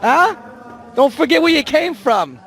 Huh? Don't forget where you came from.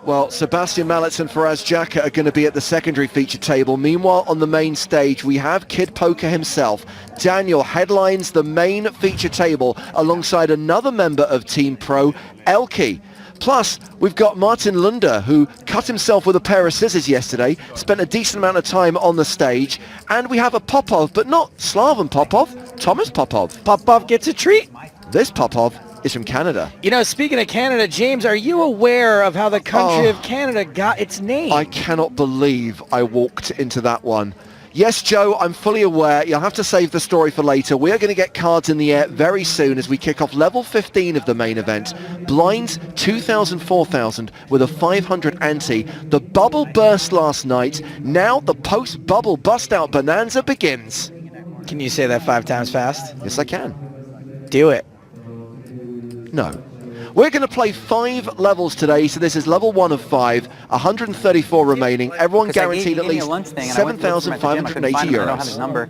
Well, Sebastian Mallets and Faraz Jaka are going to be at the secondary feature table. Meanwhile, on the main stage, we have Kid Poker himself. Daniel headlines the main feature table alongside another member of Team Pro, Elke. Plus, we've got Martin Lunde, who cut himself with a pair of scissors yesterday, spent a decent amount of time on the stage, and we have a Popov, but not Slaven Popov, Thomas Popov. Popov gets a treat. This Popov is from Canada. You know, speaking of Canada, James, are you aware of how the country of Canada got its name? I cannot believe I walked into that one. Yes, Joe, I'm fully aware. You'll have to save the story for later. We are going to get cards in the air very soon as we kick off level 15 of the main event. Blinds 2,000, 4,000 with a 500 ante. The bubble burst last night. Now the post-bubble bust-out bonanza begins. Can you say that 5 times fast? Yes, I can. Do it. No. We're going to play 5 levels today, so this is level 1 of 5, 134 remaining. Everyone guaranteed at least 7,580 euros. I don't have his number.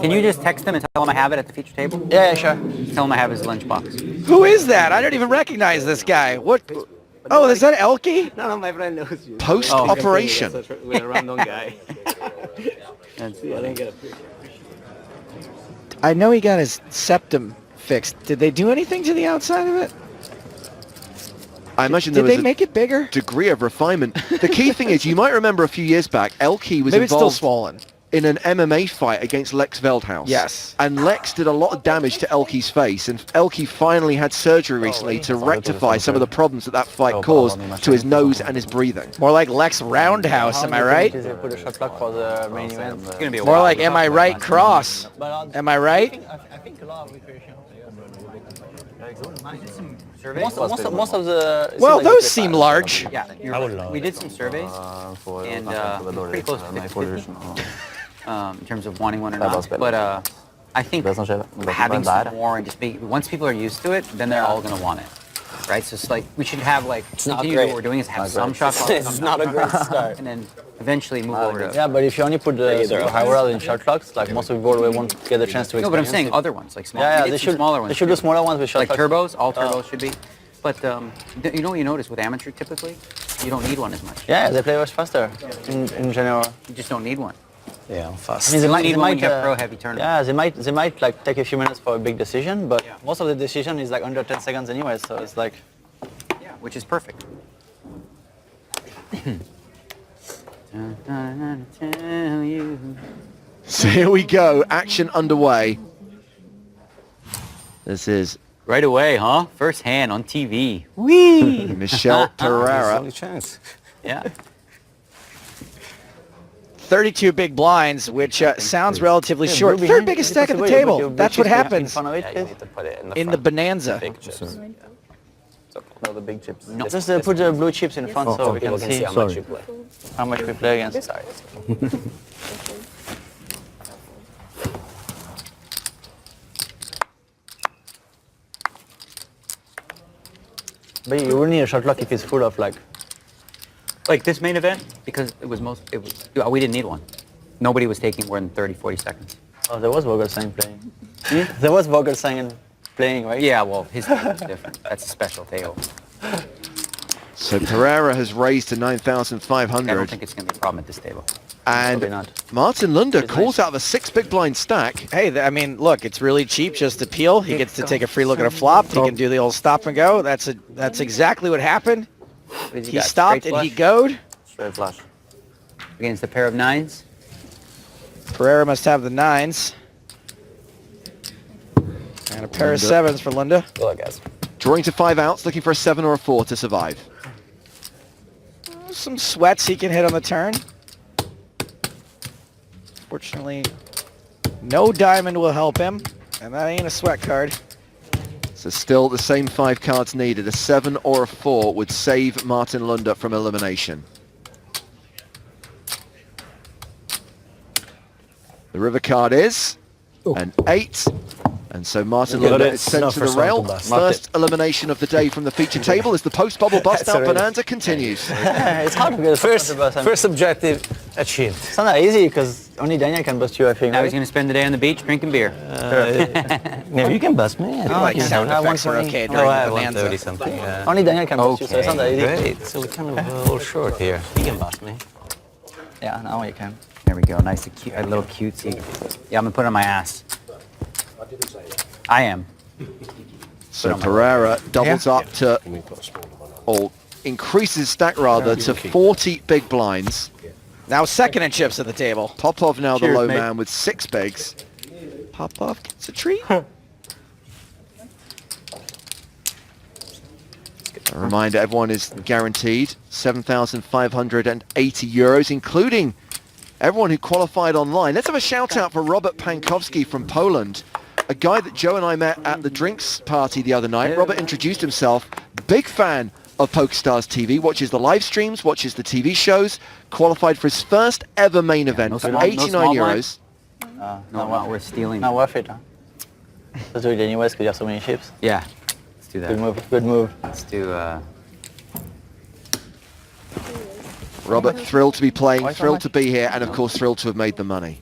Can you just text him and tell him I have it at the feature table? Yeah, sure. Tell him I have his lunchbox. Who is that? I don't even recognize this guy. What? Oh, is that Elke? No, my friend knows you. Post-operation. With a random guy. I know he got his septum fixed. Did they do anything to the outside of it? I imagine there Did was they make it bigger? degree of refinement. The key thing is, you might remember a few years back, Elke was Maybe it's still involved swollen. in an MMA fight against Lex Veldhaus. Yes. And Lex did a lot of damage to Elke's face, and Elke finally had surgery recently to rectify some of the problems that that fight caused to his nose and his breathing. More like Lex Roundhouse, am I right? Put a shot clock for the main event. It's gonna be a More while. like Am I Right Cross. Am I right? I think a lot of recreation. Surveys? Most of the... Well, those seem large. Yeah, we did some surveys, and pretty close to 50-50 in terms of wanting one or not. But I think having some more and just once people are used to it, then they're all going to want it. Right? So it's like, we should have like, continue what we're doing is have some shot clocks. It's not a great start. And then eventually move over to... Yeah, but if you only put the high roll in shot clocks, like most of the board won't get a chance to experience. No, but I'm saying other ones, like small. Yeah, they should smaller ones. They should do smaller ones with shot like clocks. turbos, all turbos should be. But you know what you notice with amateur typically? You don't need one as much. Yeah, they play much faster in general. You just don't need one. Yeah, fast. I mean, they might have pro heavy tournaments. Yeah, they might like take a few minutes for a big decision, but most of the decision is like under 10 seconds anyway, so it's like... Yeah, which is perfect. So here we go, action underway. This is Right away, huh? First hand on TV. Whee! Michel Pereira. Only chance. Yeah. 32 big blinds, which sounds relatively short. Third biggest stack at the table. That's what happens in the bonanza. No, the big chips. No. Just put the blue chips in front so we can see how much we play against. Sorry. But you will need a shot clock if it's full of like this main event, because we didn't need one. Nobody was taking more than 30, 40 seconds. Oh, there was Vogelsang playing. There was Vogelsang playing, right? Yeah, well, his table is different. That's a special table. So Pereira has raised to I don't 9,500. think it's going to be a problem at this table. And not. Martin Lunde calls out of a 6 big blind stack. Hey, I mean, look, it's really cheap just to peel. He gets to take a free look at a flop. He can do the old stop and go. That's exactly what happened. He stopped and he goed. Straight flush. Against a pair of nines. Pereira must have the nines. And a pair of sevens for Lunde. Good luck, guys. Drawing to 5 outs, looking for a 7 or a 4 to survive. Some sweats he can hit on the turn. Fortunately, no diamond will help him, and that ain't a sweat card. So still the same 5 cards needed. A 7 or a 4 would save Martin Lunde from elimination. The river card is an 8. And so Martin Lunde is sent to the rail. First elimination of the day from the feature table as the post-bubble bust-out bonanza continues. It's hard to get first objective. A cheat. It's not that easy because only Daniel can bust you, I think. Now Right? he's going to spend the day on the beach drinking beer. No, you can bust me. like sound effects are okay during I the have bonanza. 130 something. Only Daniel can bust you, so it's not that easy. Great. So we're kind of a little short here. You can bust me. Yeah, now you can. There we go. Nice, a little cutesy. Yeah, I'm going to put it on my ass. I am. So Pereira doubles up to, or increases stack rather, to 40 big blinds. Now second in chips at the table. Popov now Cheers, the low mate. man with 6 bigs. Popov gets a treat. A reminder, everyone is guaranteed 7,580 euros, including everyone who qualified online. Let's have a shout out for Robert Pankowski from Poland, a guy that Joe and I met at the drinks party the other night. Robert introduced himself, big fan of PokerStars TV, watches the live streams, watches the TV shows, qualified for his first ever main event no for small- 89 no small euros. No, not worth stealing. Not worth it, huh? Let's do it anyways because you have so many chips. Yeah, let's do that. Good move, good move. Let's do, Robert, thrilled to be playing, Why so thrilled much? to be here, and of course thrilled to have made the money.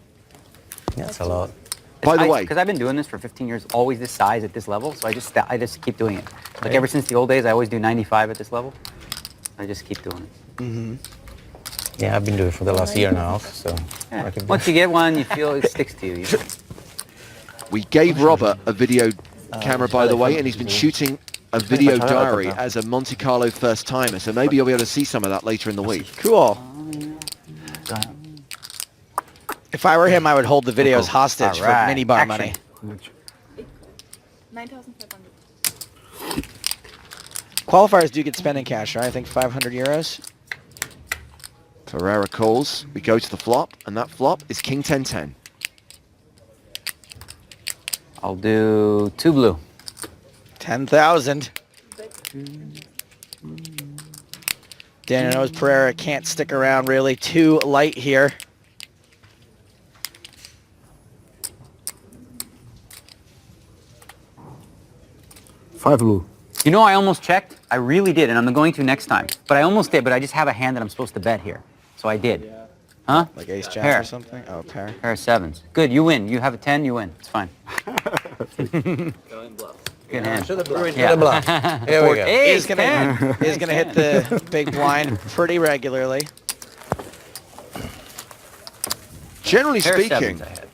That's a lot. By the way, because I've been doing this for 15 years, always this size at this level, so I just keep doing it. Like ever since the old days, I always do 95 at this level. I just keep doing it. Yeah, I've been doing it for the last year and a half, so Yeah. I can do Once you get one, you feel it sticks to you. we gave Robert a video camera, by the way, and he's been shooting a video diary as a Monte Carlo first timer, so maybe you'll be able to see some of that later in the week. Cool. If I were him, I would hold the videos hostage for Alright, minibar action. money. 9,500. Qualifiers do get spending cash, right? I think 500 euros. Pereira calls, we go to the flop, and that flop is King 10-10. I'll do 2 blue. 10,000. Daniel knows Pereira can't stick around really too light here. Five blue. You know, I almost checked. I really did, and I'm going to next time. But I almost did, but I just have a hand that I'm supposed to bet here. So I did. Huh? Like ace jack Pair. or something? Oh, pair. Pair of 7s. Good, you win. You have a 10, you win. It's fine. Good hand. Yeah. Here we go. He's gonna hit the big blind pretty regularly. Generally Pair of speaking, 7s I had.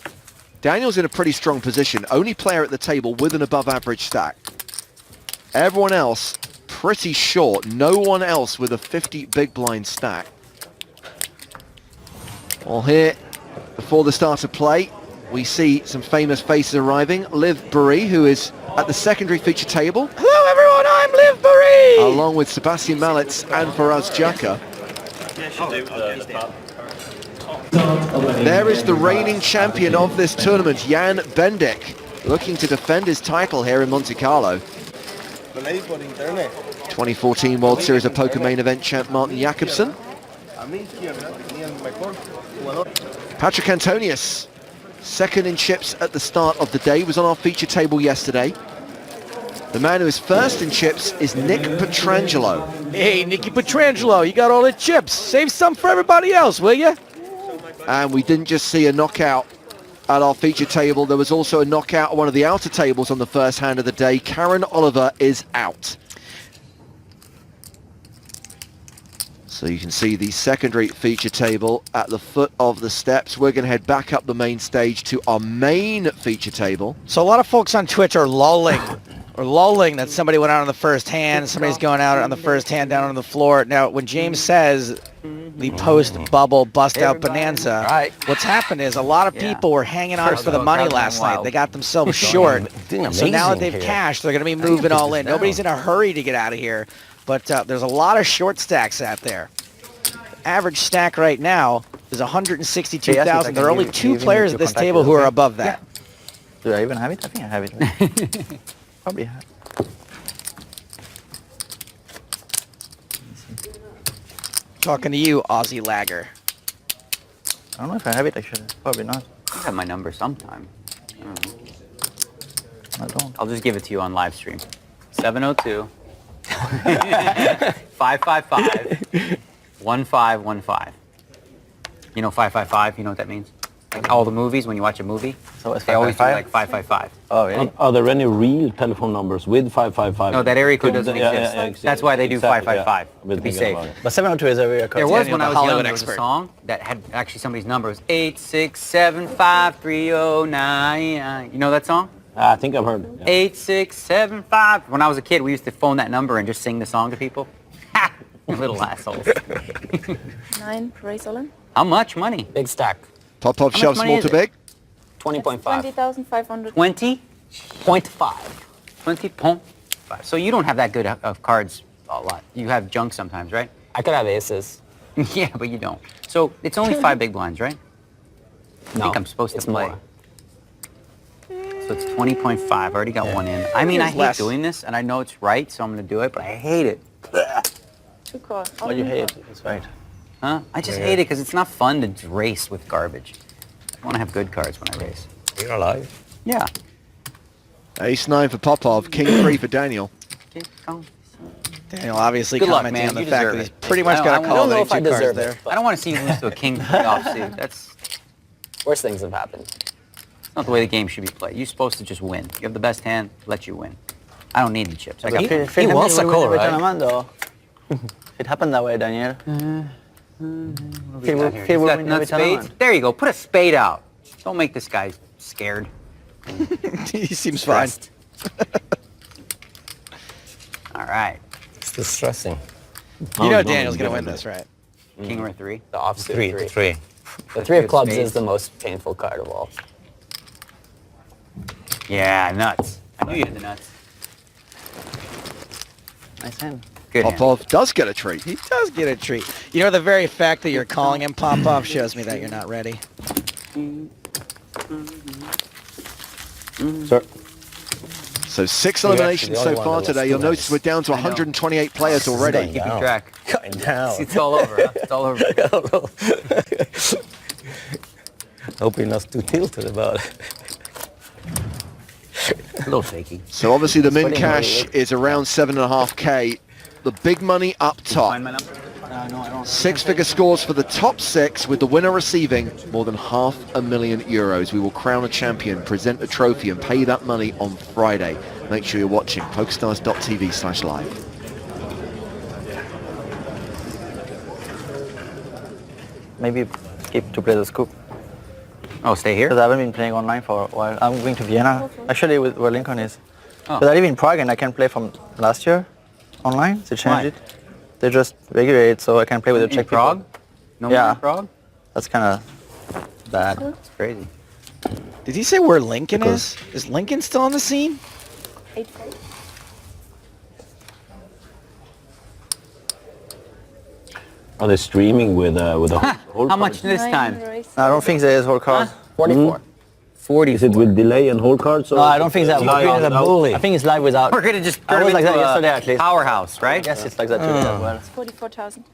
Daniel's in a pretty strong position. Only player at the table with an above average stack. Everyone else pretty short. No one else with a 50 big blind stack. Well, here, before the start of play, we see some famous faces arriving. Liv Burry, who is at the secondary feature table, Hello everyone, I'm Liv Burry! along with Sebastian Malitz and Faraz Jaka. There is the reigning champion of this tournament, Jan Bendik, looking to defend his title here in Monte Carlo. 2014 World Series of Poker main event champ Martin Jakobsen. Patrick Antonius, second in chips at the start of the day, was on our feature table yesterday. The man who is first in chips is Nick Petrangelo. Hey, Nicky Petrangelo, you got all the chips. Save some for everybody else, will you? And we didn't just see a knockout at our feature table, there was also a knockout at one of the outer tables on the first hand of the day. Karen Oliver is out. So you can see the secondary feature table at the foot of the steps. We're going to head back up the main stage to our main feature table. So a lot of folks on Twitch are lulling that somebody went out on the first hand, somebody's going out on the first hand down on the floor. Now, when James says the post-bubble bust-out bonanza, what's happened is a lot of people were hanging on for the money last night. They got themselves short. So now that they've cashed, they're going to be moving all in. Nobody's in a hurry to get out of here, but there's a lot of short stacks out there. Average stack right now is 162,000. There are only 2 players at this table who are above that. Do I even have it? I think I have it. Probably have. Talking to you, Aussie lagger. I don't know if I have it actually. Probably not. You have my number sometime. I don't know. I don't. I'll just give it to you on live stream. 702 555 1515. You know 555. You know what that means? Like all the movies when you watch a movie, So it's they always do 555? like 555. Oh, really? Are there any real telephone numbers with 555? No, that area code doesn't Yeah, exist. yeah, exactly. That's why they do Exactly, 555 yeah. I've been to be thinking safe. about it. But 702 is a rare card. There was Daniel, when I the was young. Hollywood There was a expert. song that had actually somebody's number. It was 8675309. You know that song? I think I've heard it. Yeah. 8675. When I was a kid, we used to phone that number and just sing the song to people. Ha! Little assholes. 9 raise all in. How much money? Big stack. Popov much shoves money small is to it? big. 20.5. 20,500. 20? 0.5. 20.5. So you don't have that good of cards a lot. You have junk sometimes, right? I could have aces. Yeah, but you don't. So it's only 5 big blinds, right? I No, think I'm supposed to it's play. more. So it's 20.5. I already got one in. I mean, I It's hate less. doing this, and I know it's right, so I'm going to do it, but I hate it. 2 call. What you hate, it's right. Huh? I just hate it because it's not fun to race with garbage. I want to have good cards when I race. You're alive. Yeah. Ace-9 for Popov, King-3 for Daniel. Okay, go. Daniel obviously Good luck, commenting man. on the You fact deserve that he's it. pretty much I got a don't call know that if I he two cards deserve there. it. I don't want to see you lose to a king offsuit. That's Worse things have happened. not the way the game should be played. You're supposed to just win. You have the best hand, let you win. I don't need the chips. I got He wants a call, right? Tournament, though. It happened that way, Daniel. He will He's win got every nut spades. tournament. There you go. Put a spade out. Don't make this guy scared. He seems fine. Stressed. All right. Still stressing. You know Daniel's going to win this, right? King or 3. The offsuit Three. three. The Three 3 of of clubs spades. is the most painful card of all. Yeah, nuts. I knew you had the nuts. Nice hand. Good hand. Popov does get a treat. He does get a treat. You know, the very fact that you're calling him Popov shows me that you're not ready. Sir. So 6 You're actually eliminations the so only one far that today. was You'll still notice we're down to I know. 128 players already. Keeping Down. track. Going down. It's all over. Huh? It's all over. Hope you're not too tilted about it. A little shaky. So obviously the min funny, cash right? is around 7.5k. The big money up top. Find my number. No, I don't. 6-figure scores for the top 6, with the winner receiving more than €500,000. We will crown a champion, present a trophy, and pay that money on Friday. Make sure you're watching PokerStars.tv/live. Maybe skip to play the scoop. Oh, stay here? Because I haven't been playing online for a while. I'm going to Vienna. Actually, with where Lincoln is. Oh. But I live in Prague and I can play from last year online. They changed Why? it. They just regulate it so I can play with the In Czech Prague? people. No Yeah. more in Prague? That's kind of bad. It's crazy. Did he say where Lincoln Because- is? Is Lincoln still on the scene? 8 4. Are they streaming with a whole How much card? this time? I don't think there is whole card. 44. 40. Is it with delay and whole cards? Or No, I don't think that. live It's a out? bully. I think it's live without. We're gonna just I turn was him like that into a yesterday at least. powerhouse, right? Yes, it's like that today as well. 44,000. This,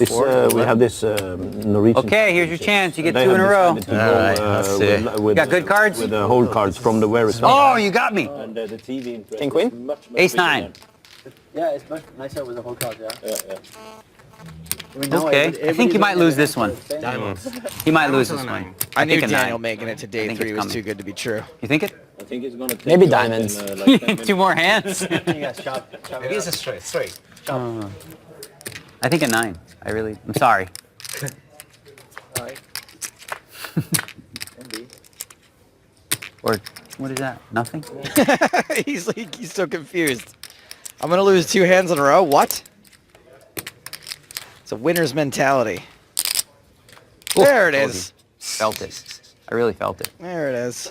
44. we have this Norwegian. Okay, here's your chance. You get They 2 in a have row. decided to All go, right, let's see. with, Got good cards? With the whole cards from the very small. Oh, you got me. And the TV interest King, queen? is much, much Ace bigger 9. than- Yeah, it's much nicer with the whole card, yeah. Yeah. Okay, I think you might lose this one. He might lose this one. I knew think a Daniel 9. making it to I day think 3 it's was coming. too good to be true. You think it? I think it's gonna take Maybe you out in, diamonds. like 10 minutes. 2 more hands? It is a straight. I think a 9. I'm sorry. Or, what is that? Nothing? he's so confused. I'm going to lose 2 hands in a row? What? It's a winner's mentality. There it is. Felt it. I really felt it. There it is.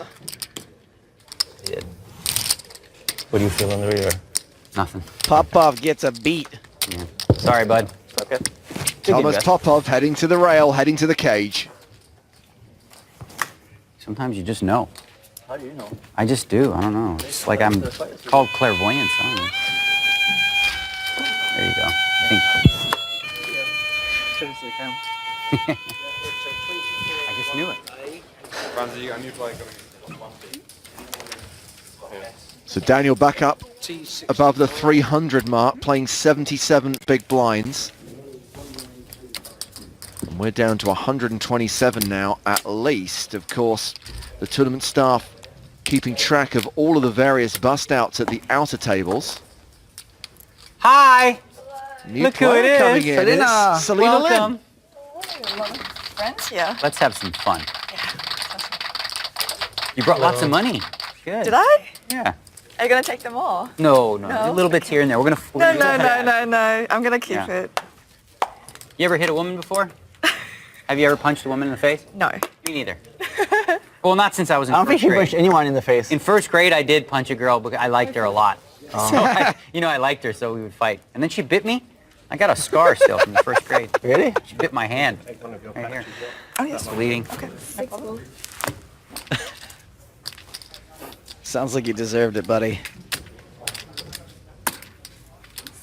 What do you feel on the rear? Nothing. Popov gets a beat. Yeah. Sorry, bud. Okay. Thomas Popov heading to the rail, heading to the cage. Sometimes you just know. How do you know? I just do. I don't know. It's like I'm called clairvoyance. I don't know. There you go. I just knew it. So Daniel back up above the 300 mark, playing 77 big blinds. We're down to 127 now, at least. Of course, the tournament staff keeping track of all of the various bust-outs at the outer tables. Hi! New Look who player it is. coming in. Selena. It's Selena Lynn. Welcome. A lot of friends here. Let's have some fun. You brought lots of money. Good. Did I? Yeah. Are you gonna take them all? No. No? A little bit here and there. We're No, gonna. no. I'm gonna keep Yeah. it. You ever hit a woman before? Have you ever punched a woman in the face? No. Me neither. Well, not since I was in I don't think first she grade. punched anyone in the face. In first grade, I did punch a girl because I liked her a lot. So I liked her, so we would fight. And then she bit me. I got a scar still from the first grade. Really? She bit my hand. Right here. Oh, yes. It's bleeding. Okay. No problem. Sounds like you deserved it, buddy.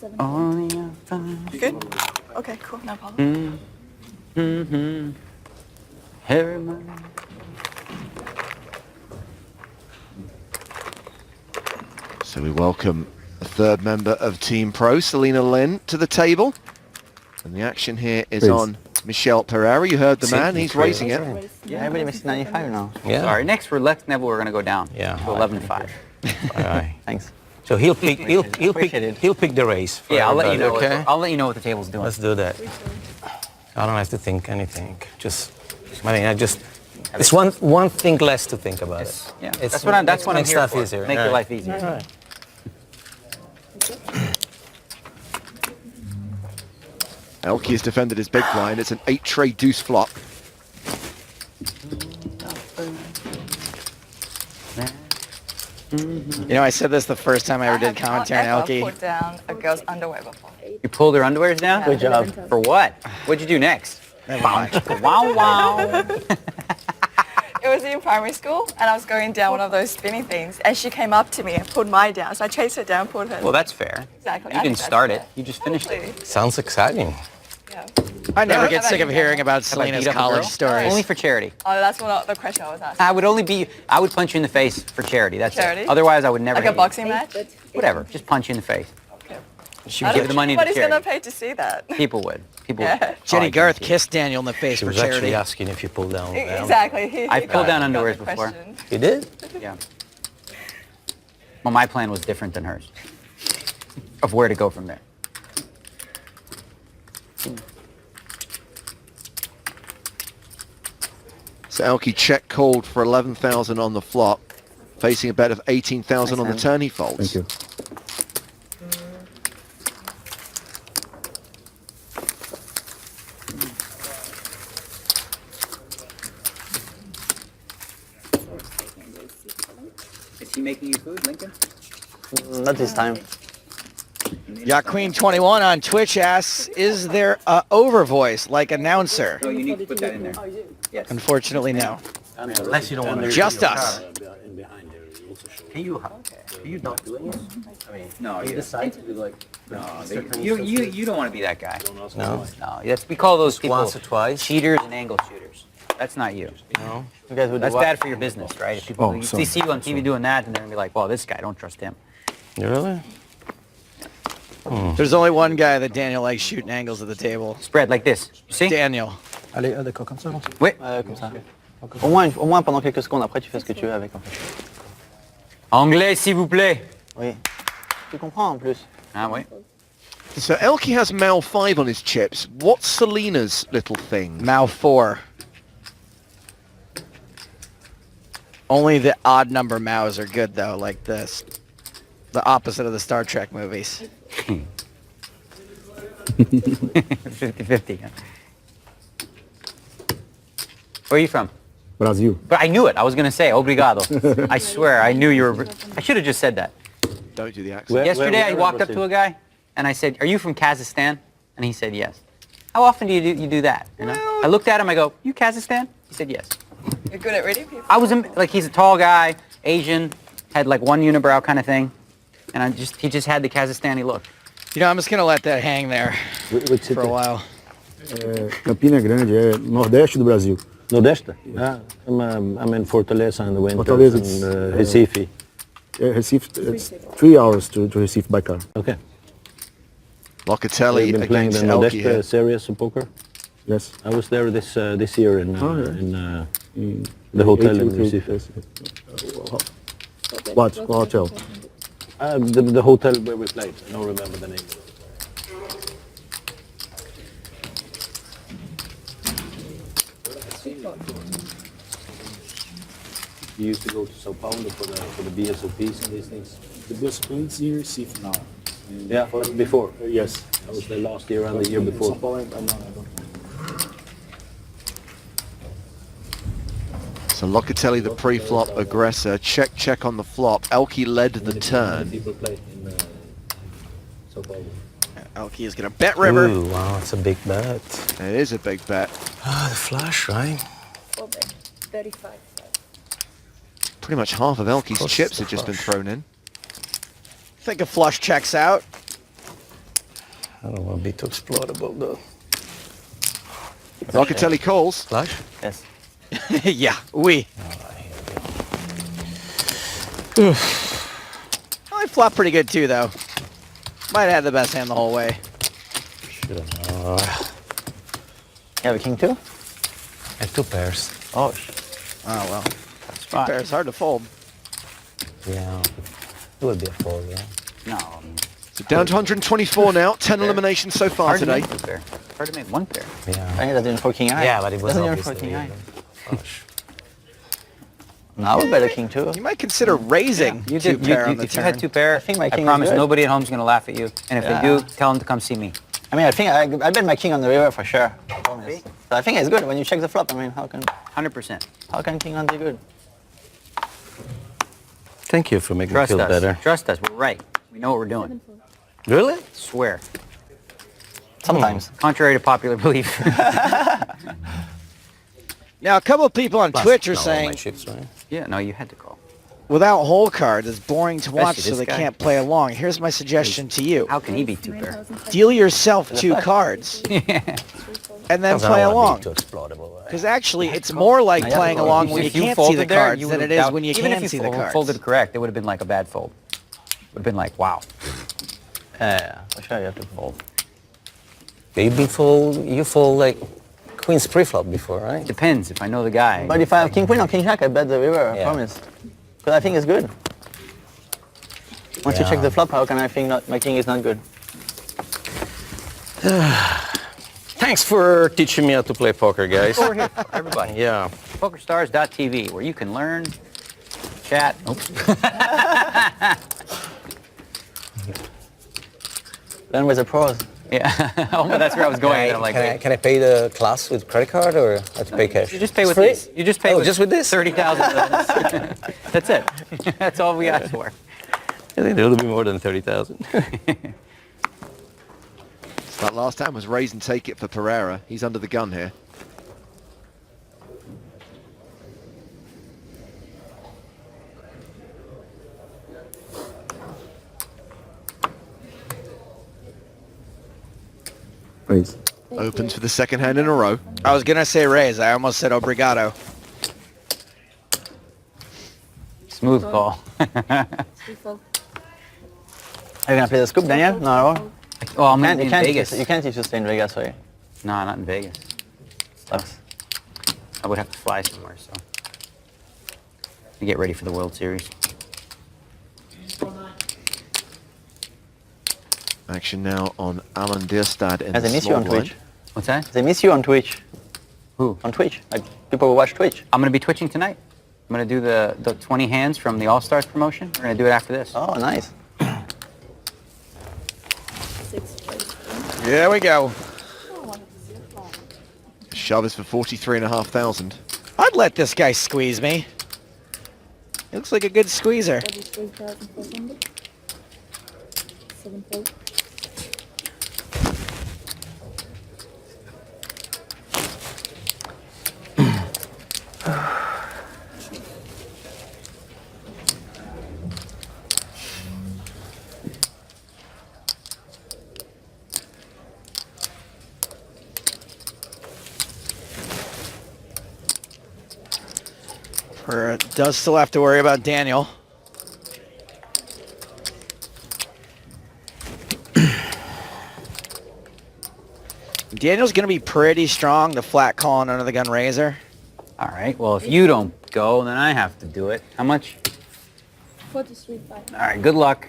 You good? Okay, cool. No problem. Every morning. So we welcome the third member of Team Pro, Selena Lynn, to the table. And the action here is on Michel Pereira. You heard the man, he's racing it. Yeah, everybody makes 95 now. Yeah. Sorry. Next, for Lex Neville, we're gonna go down. Yeah. To 11-5. All right. Thanks. So he'll pick the race. For Yeah, I'll let you know. everybody. I'll let you know what the table's doing. Let's do that. I don't have to think anything. It's one thing less to think about it. Yeah. It's, That's what I'm makes here stuff for. easier. Make All your right. life easier. All right. Elke has defended his big blind. It's an 8-tray deuce flop. You know, I said this the first time I ever did commentary on I have never Elke. put down a girl's underwear before. You pulled her underwears down? Good job. For what? What'd you do next? Wow, wow. It was in primary school, and I was going down one of those spinning things, and she came up to me and pulled mine down. So I chased her down, pulled her. Well, that's fair. Exactly. You I didn't think start that's it. You just finished it. Totally. Sounds exciting. Yeah. I never get How sick about of you, hearing Daniel? about Have I Selena's beat up a college girl? stories. Only for charity. Oh, that's what the question I was asking. I would punch you in the face for charity. That's Charity? it. Otherwise, I would never. Like a hit you. boxing match? Whatever. Just punch you in the face. She I would don't give the think money to anybody's gonna charity. pay to see that. People would. People Yeah. would. Jenny Oh, I Garth guarantee it. kissed Daniel in the face She for was actually charity. asking if you pull down. Exactly. I've pulled down got the underwears before. question. You did? Yeah. Well, my plan was different than hers. Of where to go from there. So Elke check called for 11,000 on the flop, facing a bet of 18,000 on the turn he folds. Thank you. Is he making you food, Lincoln? Not this time. Yacht Queen 21 on Twitch asks, is there a over voice like announcer? No, you need to put that in there. Yes. Unfortunately, no. Unless you don't want to. Just us. Can you not do it? I mean, No, you you, decide to do like. you don't want to be that guy. No. No, we call those people Once or twice. cheaters and angle shooters. That's not you. No. You guys would do That's what? bad for your business, right? If people Oh, sorry. see you on TV doing that, and they're gonna be like, "Well, this guy, don't trust him." Really? There's only one guy that Daniel likes shooting angles at the table. Spread like this. You see? Daniel. Allez, d'accord, comme ça. Oui. Comme ça. Au moins pendant quelques secondes, après tu fais ce que tu veux avec en fait. Anglais, s'il vous plaît. Oui. Tu comprends en plus. Ah oui. So Elke has Mal 5 on his chips. What's Selena's little thing? Mal 4. Only the odd number Maus are good though, like this. The opposite of the Star Trek movies. 50-50. Where are you from? Brasil. But I knew it. I was going to say, obrigado. I swear, I knew you were... I should have just said that. Don't do the accent. Yesterday, I where walked up was to he? a guy, and I said, are you from Kazakhstan? And he said, yes. How often do you do that? You know? I looked at him, I go, you Kazakhstan? He said, yes. You're good at reading people. I was, like, he's a tall guy, Asian, had like one unibrow kind of thing, and he just had the Kazakhstani look. You know, I'm just going to let that hang there for a while. Campina Grande é nordeste do Brasil. Nordeste? Yeah. I'm in Fortaleza in the winter. Fortaleza, And Recife. Recife, it's 3 hours to Recife by car. Okay. Locatelli You've been playing against the Elke Nordeste here. series of poker? Yes. I was there this year in the hotel in Recife. What hotel? The hotel where we played. I don't remember the name. You used to go to Sao Paulo for the BSOPs and these things. The best points in Recife now. Yeah, but before. Yes. I was there last year and the year before. São Paulo, I don't know. So Locatelli, the pre-flop aggressor, check on the flop. Elke led the turn. People play in Sao Paulo. Elke is going to bet river. Ooh, wow, it's a big bet. It is a big bet. Ah, the flush, right? 35. Pretty much half of Elke's chips have just been thrown in. Think a flush checks out. I don't want to be too explodable though. Locatelli calls. Flush? Yes. Yeah, we. Oh, Well, I flopped pretty good too, though. Might have had the best hand the whole way. should have known. You have a king too? I have two pairs. Oh, Oh, well. smart. Pair is hard to fold. Yeah. It would be a fold, yeah. No. So down to 124 now. 10 eliminations so far Hard to today. make two pair. Hard to make one pair. I Yeah. think that's in for king high. Yeah, but it was doesn't even obviously for king high. flush. No, I would bet a king too. You might consider raising You two did. pair on the If you had turn. two pair, I think my I king is promise good. nobody at home's gonna laugh at you. And if Yeah. they do, tell them to come see me. I mean, I think I bet my king on the river for sure. I promise. So I think it's good when you check the flop. I mean, how can 100%. king not be good? Thank you for making me Trust feel us. better. Trust us. We're right. We know what we're doing. Really? Swear. Sometimes. Contrary to popular belief. Now, a couple of people on Twitch are saying, My chips, right? Yeah. No, you had to call. without hole cards, it's boring to watch, Especially so this they guy. can't play along. Here's my suggestion to you. How can he be two pair? Deal yourself two cards, and then Because I play don't wanna along. be too explodable, right? Because actually, it's more like Yeah, playing if along when you if you can't see folded the there, cards you than would've it is doubt- when you even can if see you the cards. folded correct, it would have been like a bad fold. Would have been like, wow. Yeah, for sure you have to fold. You fold like queen's pre-flop before, right? Depends if I know the guy. But if I have king queen or king jack, I bet the river. I Yeah. promise. Because I think it's good. Once you check the flop, how can I think my king is not good? Thanks for teaching me how to play poker, guys. Over here, for everybody. Yeah. PokerStars.tv, where you can learn, chat. Oops. Then with the pros. Yeah. Oh, that's where I was going. and I'm like, wait. Can I pay the class with credit card or I have to pay cash? You just pay with Free? this. You just pay with just with this? 30,000. That's it. That's all we asked for. I think it'll be more than 30,000. That last hand was raise and take it for Pereira. He's under the gun here. Raise. Opens for the second hand in a row. I was gonna say raise. I almost said obrigado. Smooth call. Are you gonna play the scoop, Daniel? No, at all. Oh, I'm You in can't Vegas. You can't just stay in Vegas, right? No, not in Vegas. Sucks. I would have to fly somewhere, so. To get ready for the World Series. Action now on Alan Dierstad in As the they miss you small on blind. Twitch. What's that? They miss you on Twitch. Who? On Twitch. Like people who watch Twitch. I'm going to be twitching tonight. I'm going to do the 20 hands from the All-Stars promotion. We're going to do it after this. Oh, nice. There we go. Shove is for 43,500. I'd let this guy squeeze me. He looks like a good squeezer. Does still have to worry about Daniel. Daniel's going to be pretty strong, the flat calling under the gun razor. All right. Well, if you don't go, then I have to do it. How much? 43.5. All right. Good luck.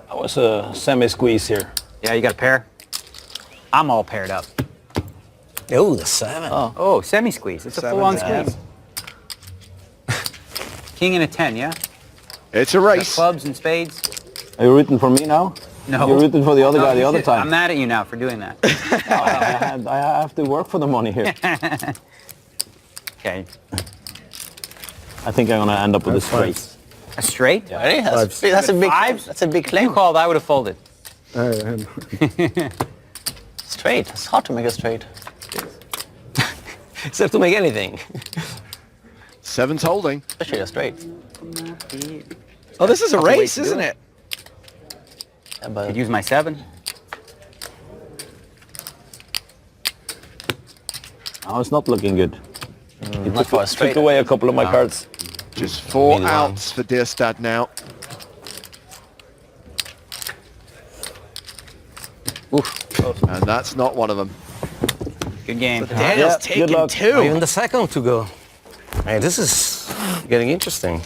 That was a semi-squeeze here. Yeah, you got a pair? I'm all paired up. Oh, the 7. Oh, semi-squeeze. It's a full-on Seven. squeeze. King and a 10, yeah? It's a Got race. clubs and spades? Are you rooting for me now? No. You're rooting for the other guy the other I'm time. mad at you now for doing that. I have to work for the money here. Okay. I think I'm gonna end up with a straight. A straight? Hey, that's a big. Fives? That's a big You claim. called, I would have folded. Straight. It's hard to make a straight. Except to make anything. 7's holding. Especially a straight. Oh, this is a race, isn't it? Yeah, but Could use my 7. Oh, it's not looking good. You not for a straight. took away a couple of my cards. Just 4 Meanwhile. outs for Dierstad now. And that's not one of them. Good game. Daniel's Yeah, taking good luck. 2. Even the second to go. Hey, this is getting interesting.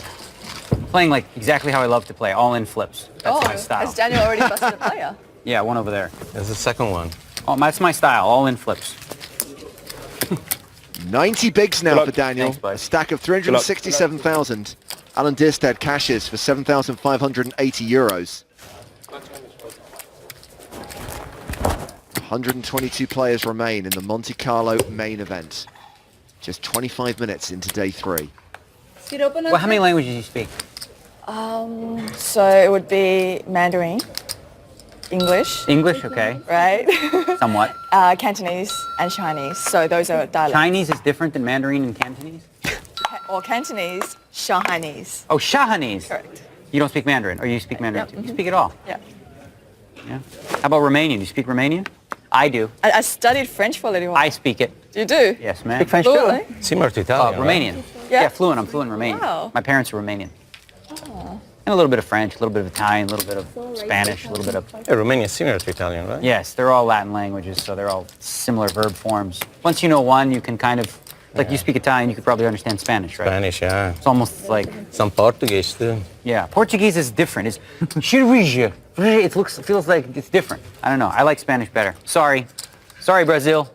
Playing like exactly how I love to play, all in flips. That's my style. Has Daniel already busted a player? Yeah, one over there. There's the second one. Oh, that's my style, all in flips. 90 bigs now Good for luck. Daniel. Thanks, bud. A stack of 367,000. Alan Dierstad cashes for 7,580 euros. 122 players remain in the Monte Carlo main event. Just 25 minutes into day 3. Well, how many languages do you speak? So it would be Mandarin, English, English, okay. right? Somewhat. Cantonese and Chinese. So those are dialects. Chinese is different than Mandarin and Cantonese? Or Cantonese, Shanghainese. Oh, Shanghainese. Correct. You don't speak Mandarin, or you speak Mandarin Yep. too? You speak it all? Yeah. Yeah. How about Romanian? You speak Romanian? I do. I studied French for a little while. I speak it. You do? Yes, ma'am. Speak French Fluently? too. Similar to Italian, right? Romanian. Yeah. Yeah, fluent. I'm fluent in Romanian. Wow. My parents are Romanian. And a little bit of French, a little bit of Italian, a little bit of Spanish, a little bit of... Yeah, Romania is similar to Italian, right? Yes, they're all Latin languages, so they're all similar verb forms. Once you know one, you can kind of... Like you speak Italian, you could probably understand Spanish, right? Spanish, yeah. It's almost like... Some Portuguese too. Yeah, Portuguese is different. It's... It feels like it's different. I don't know. I like Spanish better. Sorry. Sorry, Brazil.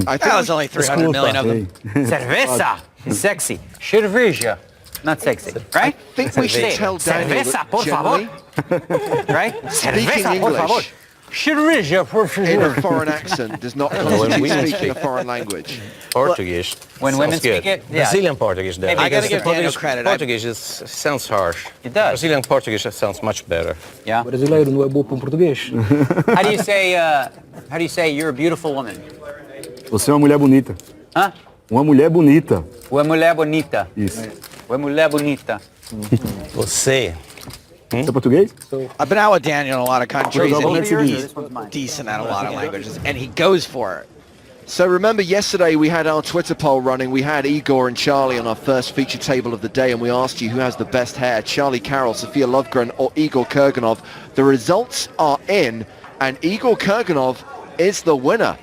I think That was only 300 million of them. Cerveza is sexy. Cerveja, not sexy, right? I think we should tell Daniel Cerveza, that por generally, favor. Right? speaking Cerveza, por favor. English Cerveja, por in a favor. foreign accent does not when constitute women speaking a speak. foreign language. Portuguese. When sounds women good. speak it, yeah. Brazilian Portuguese, though. Maybe I gotta Because give the Daniel Portuguese, credit. Portuguese sounds harsh. It does. Brazilian Portuguese sounds much better. Yeah. Brasileiro não é bom para português. How do you say you're a beautiful woman? Você é uma mulher bonita. Huh? Uma mulher bonita. Uma mulher bonita. Isso. Uma mulher bonita. Você. Você é português? I've been out with Daniel in a lot of countries, and Yours or he's this one's mine? decent at a lot of languages, and he goes for it. So remember yesterday we had our Twitter poll running. We had Igor and Charlie on our first feature table of the day, and we asked you who has the best hair, Charlie Carroll, Sofia Lovgren or Igor Kurganov. The results are in, and Igor Kurganov is the winner.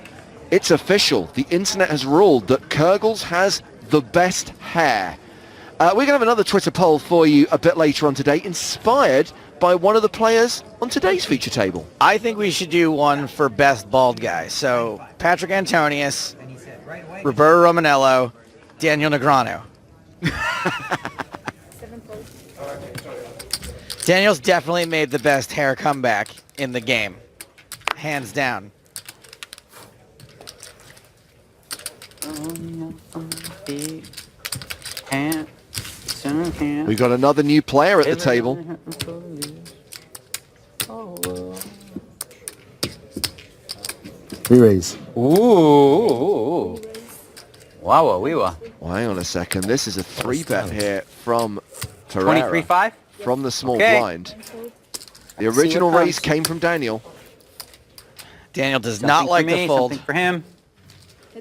It's official. The internet has ruled that Kurgels has the best hair. We're going to have another Twitter poll for you a bit later on today, inspired by one of the players on today's feature table. I think we should do one for best bald guy. So Patrick Antonius, Roberto Romanello, Daniel Negreanu. Daniel's definitely made the best hair comeback in the game, hands down. We got another new player at the table. Re-raise. Ooh. Wow, we were. Well, hang on a second. This is a 3-bet here from Pereira. 23-5? From the small Okay. blind. The original what raise comes. came from Daniel. Daniel does Something not for like me, to fold. something for him.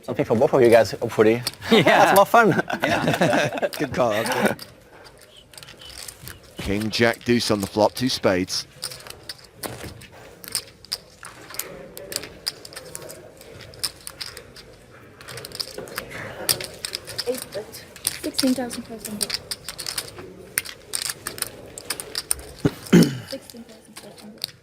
Something for both of you guys, hopefully. Yeah. That's more fun. Good call. Okay. King, Jack, Deuce on the flop, 2 spades. 16,500. 16,500.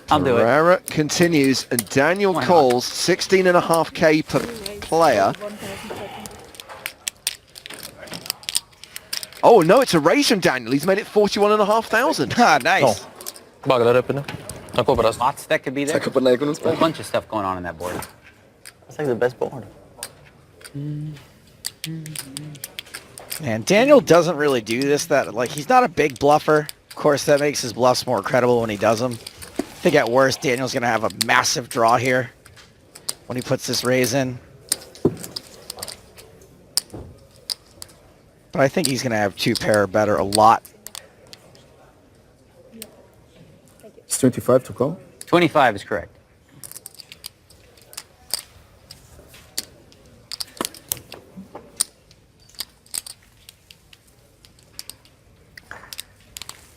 I'll do it. Pereira continues, and Daniel Why not? calls 16.5k per player. Oh no, it's a raise from Daniel. He's made it 41,500. Ah, nice. Lots that could be there. A whole bunch of stuff going on in that board. It's like the best board. Man, Daniel doesn't really do this. He's not a big bluffer. Of course, that makes his bluffs more credible when he does them. I think at worst, Daniel's going to have a massive draw here when he puts this raise in. But I think he's going to have 2 pair or better a lot. It's 25 to call. 25 is correct.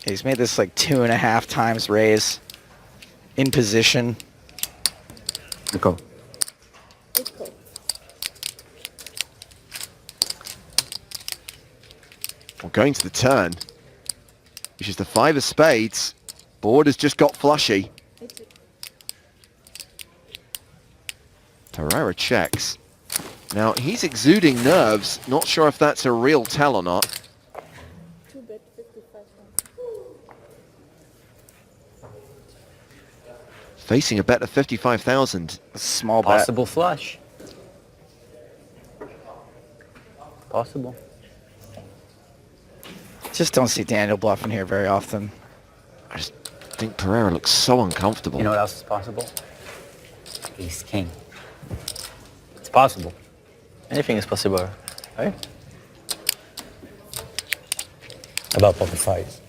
He's made this like 2.5 times raise in position. The call. It's cool. Well, going to the turn, which is the 5 of spades. Board has just got flushy. Pereira checks. Now, he's exuding nerves. Not sure if that's a real tell or not. 2 bet 55,000. Facing a bet of 55,000. A small bet. Possible flush. Possible. Just don't see Daniel bluffing here very often. I just think Pereira looks so uncomfortable. You know what else is possible? Ace king. It's possible. Anything is possible, right? About pocket fives.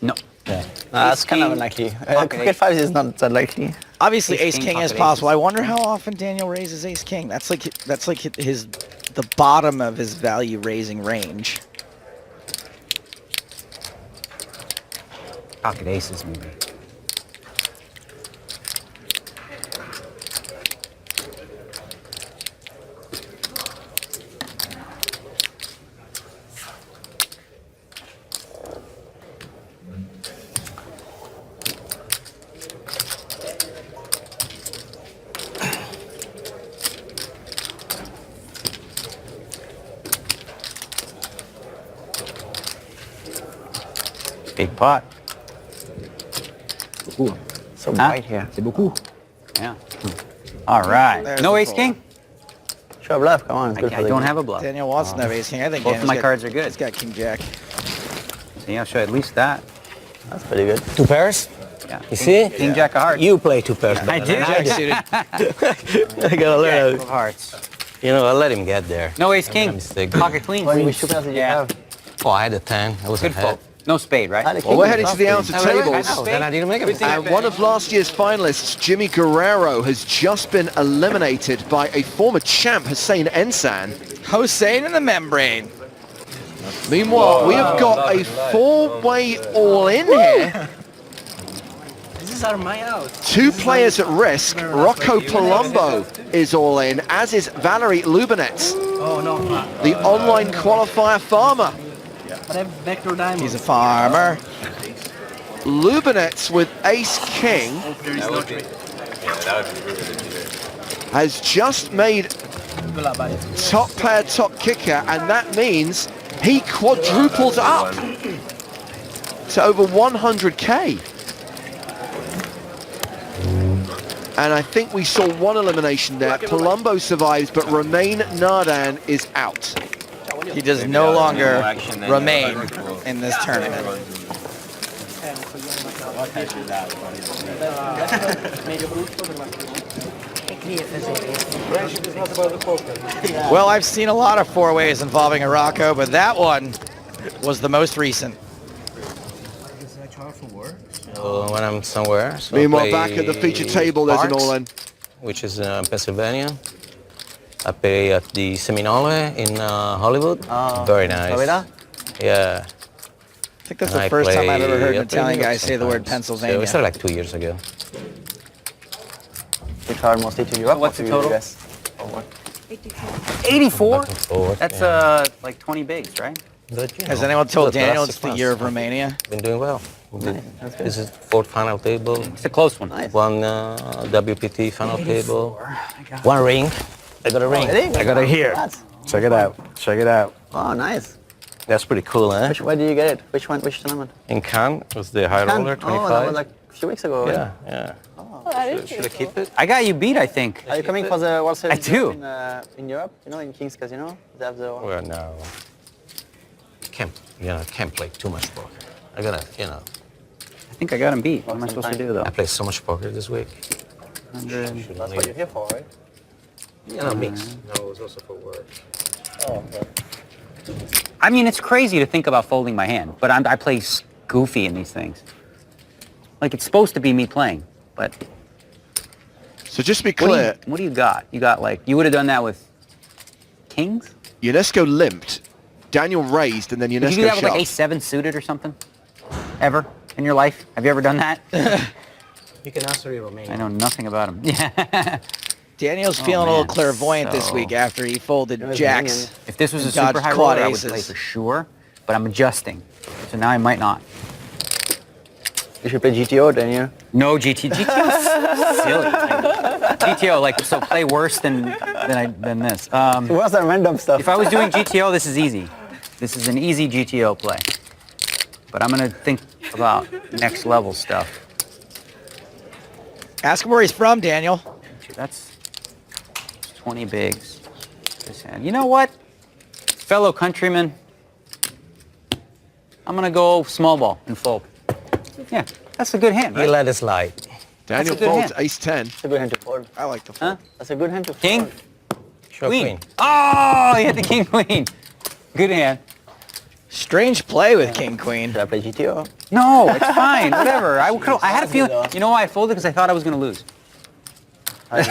No. Yeah. That's kind of king, unlikely. pocket Pocket ace. 5 is not that likely. Obviously, Ace ace king, king is pocket possible. aces. I wonder how often Daniel raises ace king. That's like the bottom of his value raising range. Pocket aces, maybe. Big pot. So Huh? white here. C'est beaucoup. Yeah. All right. There's No the ace fold. king? Sure bluff, come on. It's I, good I for the don't game. have a bluff. Daniel wants to have ace king. I think Both of Daniel's my got- cards are good. He's got king jack. See, I'll show you at least that. That's pretty good. 2 pairs? Yeah. You see? King jack of hearts. You play 2 pairs I better do. than Jack do. suited. I gotta learn. Jack of hearts. You know, I let him get there. No ace I made king. a mistake. Pocket queen. Which two pairs did you Yeah. have? Oh, I had a 10. I was Good ahead. fold. No spade, right? Well, we're heading to the outer Oh, really? tables. I know. Then I didn't make a mistake. And one of last year's finalists, Jimmy Guerrero, has just been eliminated by a former champ, Hussein Ensan. Hossein in the membrane. Meanwhile, we have got a 4-way all-in here. This is out of my house. 2 players at risk. Rocco Palumbo is all in, as is Valerie Lubinets, Oh no. the online qualifier farmer. But I have vector diamonds. He's a farmer. Lubinets with ace-king has just made top pair, top kicker, and that means he quadruples up to over 100k. And I think we saw one elimination there. Palumbo survives, but Romain Nardan is out. He does no longer remain in this tournament. Well, I've seen a lot of 4-ways involving Morocco, but that one was the most recent. When I'm somewhere. So Meanwhile, I back at the feature table, there's an Parks, all-in. which is Pennsylvania. I play at the Seminole in Hollywood. Very nice. Florida? Yeah. I think that's the first time I've ever heard an Italian guy say the word Pennsylvania. So we started like 2 years ago. You try mostly to Europe. What's the total? 82. 84? Forward, That's yeah. like 20 bigs, right? But, you Has know, anyone told the Daniel last it's the months, year of Romania? Been doing well. This is fourth final table. It's a close one. One WPT final table. One ring. I got a ring. Really? I got it here. Check it out. Check it out. Oh, nice. That's pretty cool, eh? Where did you get it? Which one? Which tournament? In Cannes, it was the high roller, 25. Oh, that was like a few weeks ago. Right? Yeah, yeah. Oh, that is Should I pretty cool. keep it? I got you beat, I think. Are you coming for the World Series I do. in Europe? You know, in King's Casino? They have the. Well, no. Can't play too much poker. I gotta, I think I got him beat. What am I supposed to do, though? I play so much poker this week. 100. That's what you're here for, right? Mix. No, it was also for work. Oh, okay. I mean, it's crazy to think about folding my hand, but I play goofy in these things. Like, it's supposed to be me playing, but So just to be what do clear, what do you got? You got, like, you would have done that with kings? UNESCO limped, Daniel raised, and then Did you do UNESCO that with, like, shoved. A7 suited or something? Ever in your life? Have you ever done that? You can ask her in Romania. I know nothing about him. Yeah. Daniel's feeling a little man, clairvoyant this so- week after he folded jacks. If this was a And dodged super high quad roller, I would play aces. for sure, but I'm adjusting. So now I might not. You should play GTO then, yeah? No GTO's silly. GTO, like, so play worse than this. What's that random stuff? If I was doing GTO, this is easy. This is an easy GTO play. But I'm gonna think about next level stuff. Ask him where he's from, Daniel. That's 20 bigs. This hand. You know what? Fellow countrymen, I'm gonna go small ball and fold. Yeah, that's a good hand, You right? let it slide. Daniel That's a good folds hand. ace-10. That's a good hand to fold. I like the Huh? fold. That's a good hand to fold. King? Show Queen. Oh, he hit the king queen. Good hand. Strange play with king queen. Should I play GTO? No, it's fine. Whatever. I had a feeling. You know why I folded? Because I thought I was gonna lose. I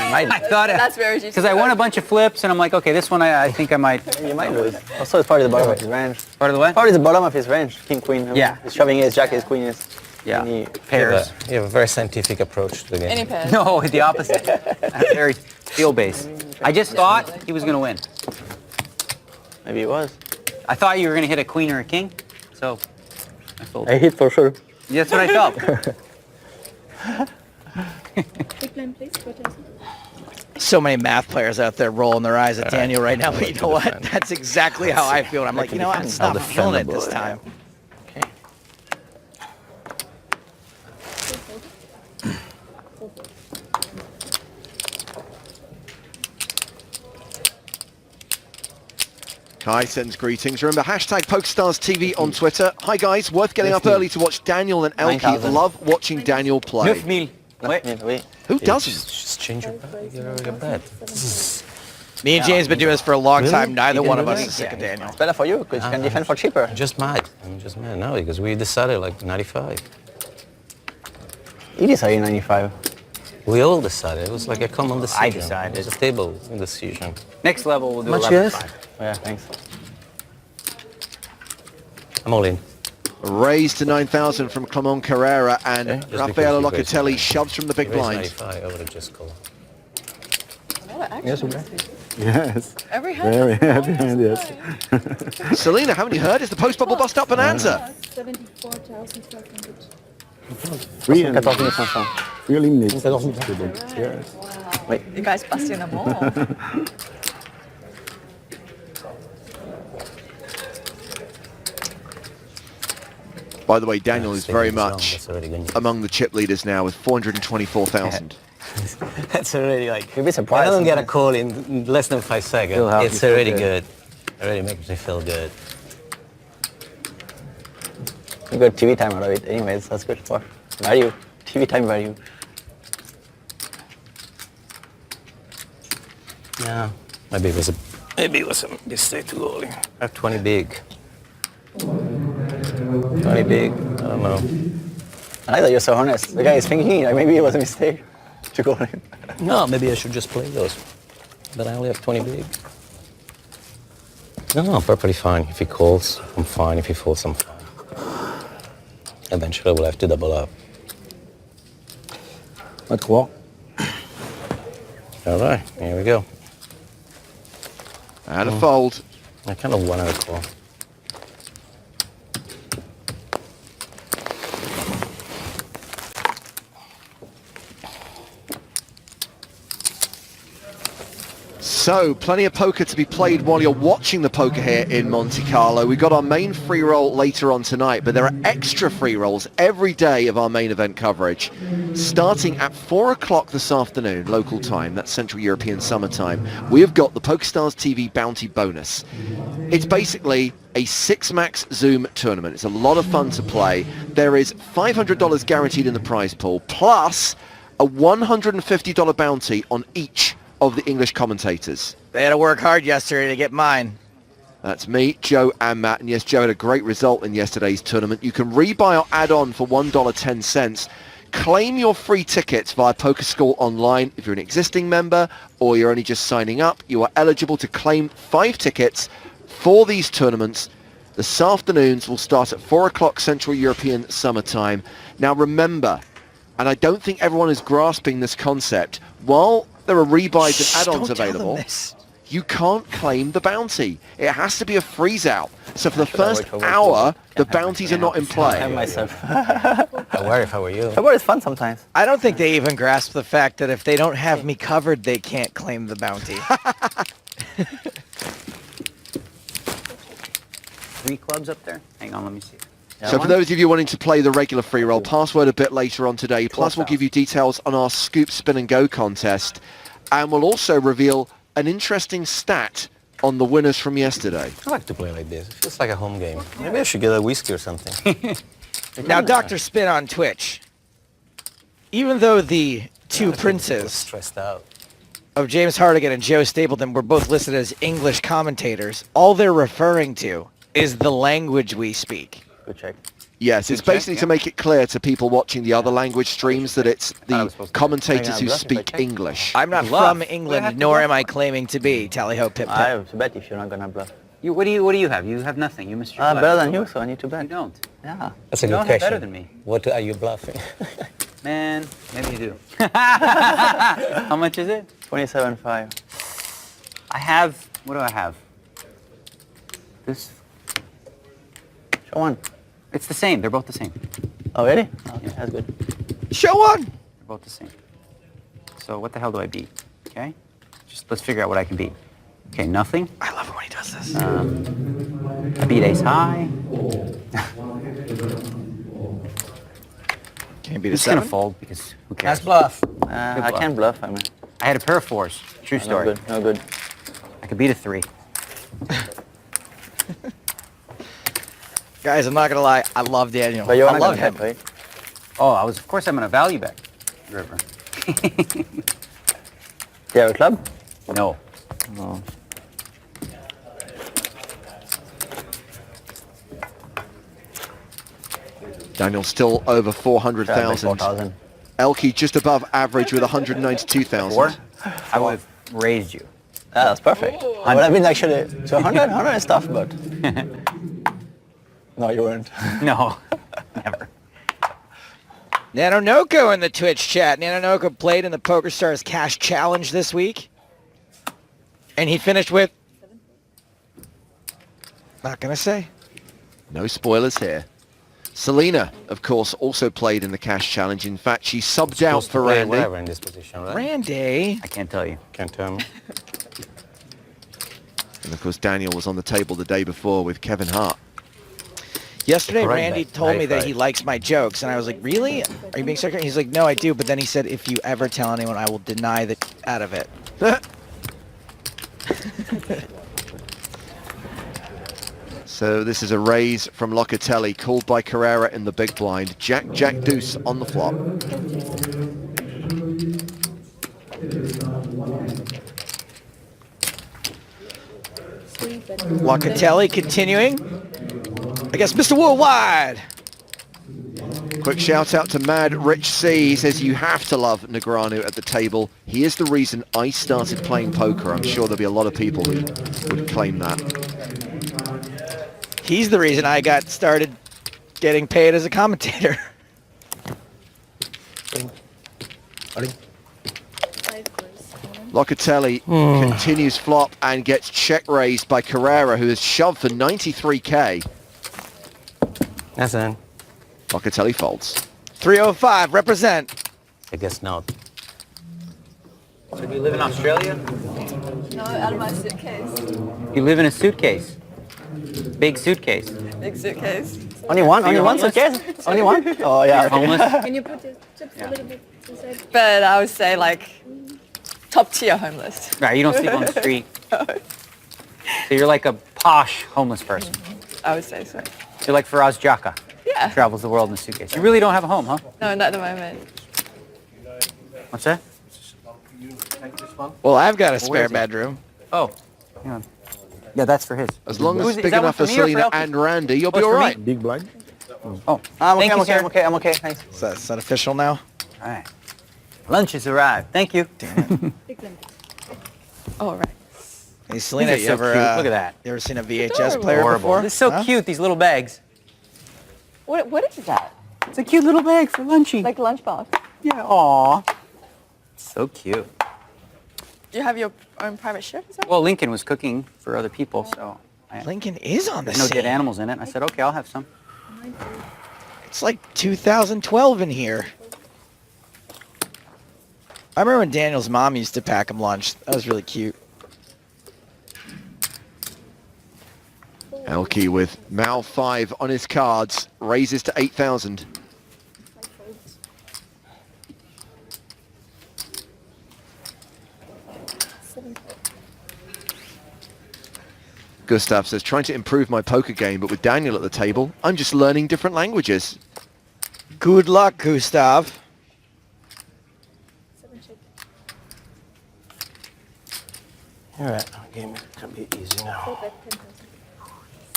thought it. That's very Because I won a bunch of flips, and I'm like, okay, this one I think I might. You might lose. Also, it's probably the bottom of his range. Part of the way? Probably the bottom of his range. King, queen. I mean, Yeah. He's shoving his jack, his queen is. Yeah. Any Pairs. You have a very scientific approach to the game. Any pair. No, the opposite. I'm very feel-based. I just thought he was gonna win. Maybe it was. I thought you were gonna hit a queen or a king, so I I folded. hit for sure. That's what I felt. Big blind, please. What is it? So many math players out there rolling their eyes at Daniel right now, but you know what? That's exactly how I feel. I'm like, you know what? I'm just not feeling it this time. Kai sends greetings. Remember, hashtag PokerStars TV on Twitter. Hi guys, worth getting up early to watch Daniel and Elkie. 9,000. Love watching Daniel play. 9,000. Wait. Wait. Who doesn't? Just change your bet. Me and James been doing this for a long Really? time. Neither You one can of do us that? is sick of Daniel. It's better for you because you can defend for cheaper. I'm just mad now because we decided like 95. He decided 95. We all decided. It was like a common decision. I decided. It was a table decision. Next level, we'll do Much 11 yes? 5. Yeah, thanks. I'm all in. Raised to 9,000 from Clement Carrera and Okay, just Raffaello because you Locatelli raised shoves from the big If it's blind. 95, I would have just called. Oh, actually, Yes. every hand. Very happy hand, yes. Selena, haven't you heard? It's the post-bubble bust-up bonanza. 74,500. Free and 14,500. free eliminated. Yes. You guys busting them all. By the way, Daniel is very That's wrong. much That's already good. among the chip leaders now with 424,000. That's already like. You'll be I surprised. don't get a call in less than 5 seconds. It'll help you It's feel already good. good. Already makes me feel good. You got TV time out of it anyways. That's good for value. TV time value. Yeah. Maybe it was a mistake to go in. I have 20 big. 20 big. I don't know. I like that you're so honest. The guy is thinking like maybe it was a mistake to go in. No, maybe I should just play those. But I only have 20 big. No, I'm perfectly fine. If he calls, I'm fine. If he folds, I'm fine. Eventually we'll have to double up. Pas de croire. All right, here we go. And a fold. I kind of want to call. So, plenty of poker to be played while you're watching the poker here in Monte Carlo. We've got our main free roll later on tonight, but there are extra free rolls every day of our main event coverage. Starting at 4 o'clock this afternoon, local time, that's Central European summertime, we have got the PokerStars TV Bounty Bonus. It's basically a 6-max Zoom tournament. It's a lot of fun to play. There is $500 guaranteed in the prize pool, plus a $150 bounty on each of the English commentators. They had to work hard yesterday to get mine. That's me, Joe, and Matt. And yes, Joe had a great result in yesterday's tournament. You can rebuy or add on for $1.10. Claim your free tickets via PokerSchool online. If you're an existing member or you're only just signing up, you are eligible to claim 5 tickets for these tournaments. This afternoons will start at 4 o'clock Central European summertime. Now remember, and I don't think everyone is grasping this concept, while there are rebuys and add-ons available, you can't claim the bounty. It has to be a freeze-out. So for the first hour, the bounties are not in I play. myself. I worry if I were you. February is fun sometimes. I don't think they even grasp the fact that if they don't have me covered, they can't claim the bounty. 3 clubs up there? Hang on, let me see. So for those of you wanting to play the regular free roll, password a bit later on today. Plus we'll give you details on our Scoop Spin and Go contest. And we'll also reveal an interesting stat on the winners from yesterday. I like to play like this. It feels like a home game. Maybe I should get a whiskey or something. Now, Dr. Spin on Twitch, even though the two princes Stressed out. of James Hardigan and Joe Stapleton were both listed as English commentators, all they're referring to is the language we speak. Good check. Yes, it's basically to make it clear to people watching the other language streams that it's the commentators who speak English. I'm not from England, nor am I claiming to be. Tally ho, pip I pip. have to bet if you're not gonna bluff. What do you have? You have nothing. You missed your I'm bluff. better than you, so I need to bet. You don't. Yeah. That's a You good don't have question. better than me. What are you bluffing? Man, maybe you do. How much is it? 27.5. I have, what do I have? This, Show one. it's the same. They're both the same. Oh, really? Okay, that's good. Show one! They're both the same. So what the hell do I beat? Okay? Just let's figure out what I can beat. Okay, nothing. I love it when he does this. I beat ace high. Can't be I'm the just gonna 7. fold because who cares? That's bluff. I can't bluff, I mean. I had a pair of 4s. True No story. good, no good. I could beat a 3. Guys, I'm not going to lie. I love Daniel. But you're I not love gonna him. bet, right? Oh, of course I'm gonna value bet river. Do you have a club? No. No. Daniel's still over Should I bet 400,000. 4,000. Elke just above average with 192,000. 4? I would have raised you. Yeah, that's perfect. I would have been actually to 100 is tough, but no, you weren't. No, never. Nanonoko in the Twitch chat. Nanonoko played in the PokerStars Cash Challenge this week. And he finished with... Not going to say. No spoilers here. Selena, of course, also played in the Cash Challenge. In fact, she subbed out for Randy. Whatever in this position, right? Randy. I can't tell you. Can't tell me. And of course, Daniel was on the table the day before with Kevin Hart. Yesterday, Right Randy back. told me that Right. he likes my jokes. And I was like, really? Are you being sarcastic? He's like, no, I do. But then he said, if you ever tell anyone, I will deny that out of it. So this is a raise from Locatelli, called by Carrera in the big blind. Jack, deuce on the flop. Locatelli continuing. I guess Mr. Worldwide. Quick shout out to Mad Rich C. He says, you have to love Negreanu at the table. He is the reason I started playing poker. I'm sure there'll be a lot of people who would claim that. He's the reason I got started getting paid as a commentator. Locatelli continues flop and gets check raised by Carrera, who has shoved for 93k. That's in. Locatelli folds. 305, represent. I guess not. So do you live in Australia? No, out of my suitcase. You live in a suitcase. Big suitcase. Big suitcase. Only one? So Only you're one homeless? suitcase? Only one? Oh, yeah. You're homeless? Can you put your chips a little bit inside? But I would say like top tier homeless. Right, you don't sleep on the street. So you're like a posh homeless person. I would say so. You're like Faraz Jaka. Yeah. Travels the world in a suitcase. You really don't have a home, huh? No, not at the moment. What's that? Well, I've got a Where spare is it? bedroom. Oh. Hang on. Yeah, that's for his. As long as Who's- it's is big that one enough for for me or for Selena Elkie? and Randy, you'll be it's all for me? right. Big blind. Oh, I'm okay, thank I'm you, okay, sir. I'm okay, I'm okay. Thanks. Is that official now? All right. Lunch has arrived. Thank you. Big blind. Oh, right. Hey, Selena, These are you so ever cute. Look at that. You ever seen a VHS Adorable. player Horrible. before? They're so Huh? cute, these little bags. What is that? It's a cute little bag for lunchy. Like lunchbox. Yeah, aw. So cute. Do you have your own private chef or something? Well, Lincoln was cooking for other people, so I Lincoln is on the no scene. dead animals in it. I said, okay, I'll have some. It's like 2012 in here. I remember when Daniel's mom used to pack him lunch. That was really cute. Elkie with Mal 5 on his cards, raises to 8,000. Gustav says, trying to improve my poker game, but with Daniel at the table, I'm just learning different languages. Good luck, Gustav. All right, game is gonna be easy now.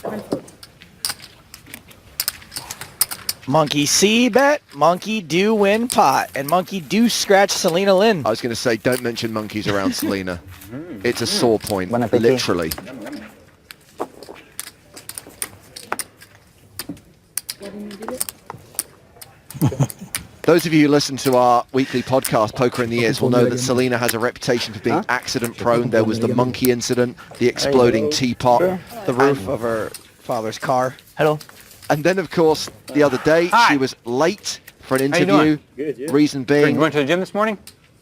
7 fold. Monkey C bet, monkey do win pot, and monkey do scratch Selena Lynn. I was going to say, don't mention monkeys around Selena. It's a sore point, Bon appétit. literally. Those of you who listen to our weekly podcast, Poker in the Ears, will know that Selena has a reputation for being accident prone. There was the monkey incident, the exploding teapot. The roof of her father's car. Hello. And then, of course, the other day, Hi. she was late for an How you interview. doing? Reason You being, went to the gym this morning?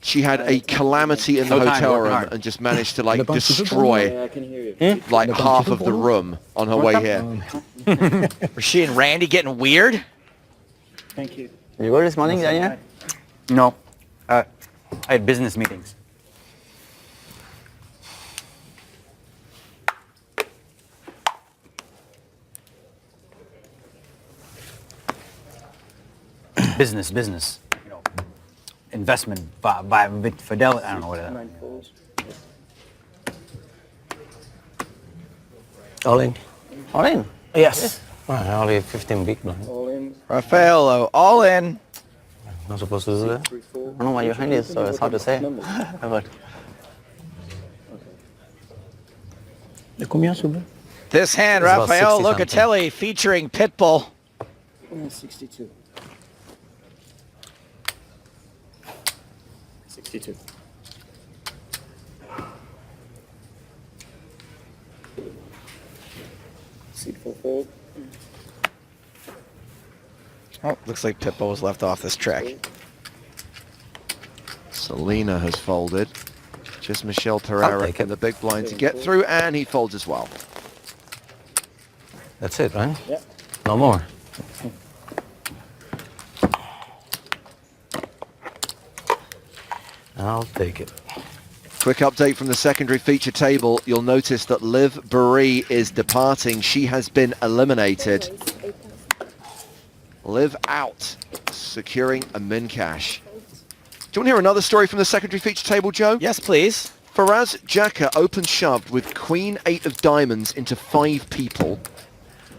she had a calamity in the No time, hotel working room hard. and just managed to, like, destroy, I can hear you. like, half of the room on her way here. Was she and Randy getting weird? Thank you. You go this morning, Daniel? No. I had business meetings. business. You know, investment by fidelity. I don't know what that 9 folds. All in. All in. Yes. Only 15 big blind. All in. Raffaello, all in. Not supposed to do that. 3 I fold. don't know why your hand is, so it's hard to say. Numbers. But Le combien, s'il vous plaît? This hand, It's about Raphael 60 something. Locatelli featuring Pitbull. 62. 62. Seed 4 fold. Oh, looks like Pitbull was left off this track. Selena has folded. Just Michelle Pereira take in it. the big blind to get through, and he folds as well. That's it, right? Yeah. No more. I'll take it. Quick update from the secondary feature table. You'll notice that Liv Baree is departing. She has been eliminated. Raise 8,000. Liv out, securing a min cash. Do you want to hear another story from the secondary feature table, Joe? Yes, please. Faraz Jaka open shoved with Queen 8 of diamonds into 5 people.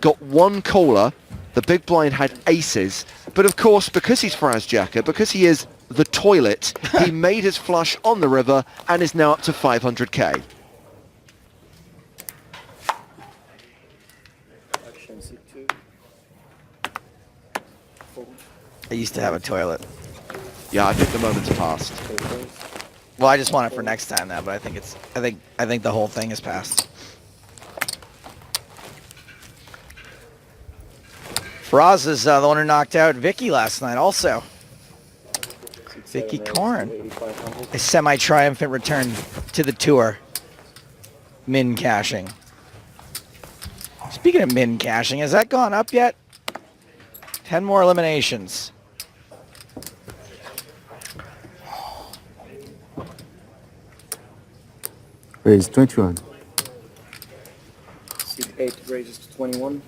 Got one caller. The big blind had aces. But of course, because he's Faraz Jaka, because he is the toilet, he made his flush on the river and is now up to 500k. Action C2. I used to have a toilet. Yeah, I think the moment's passed. Well, I just want it for next time now, but I think the whole thing is passed. Faraz is the one who knocked out Vicky last night also. Vicky Corn. A semi-triumphant return to the tour. Min cashing. Speaking of min cashing, has that gone up yet? 10 more eliminations. Raise 21. Seat 8 raises to 21.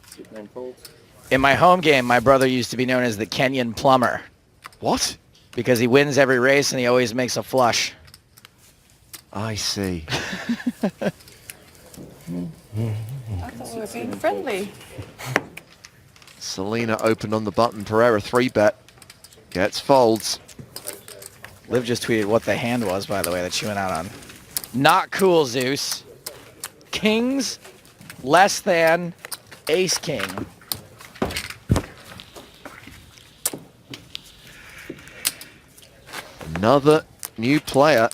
Seat 9 folds. In my home game, my brother used to be known as the Kenyan Plumber. What? Because he wins every race and he always makes a flush. I see. I thought we were being friendly. Selena opened on the button. Pereira 3-bet. Gets folds. Liv just tweeted what the hand was, by the way, that she went out on. Not cool, Zeus. Kings less than ace king. Another new player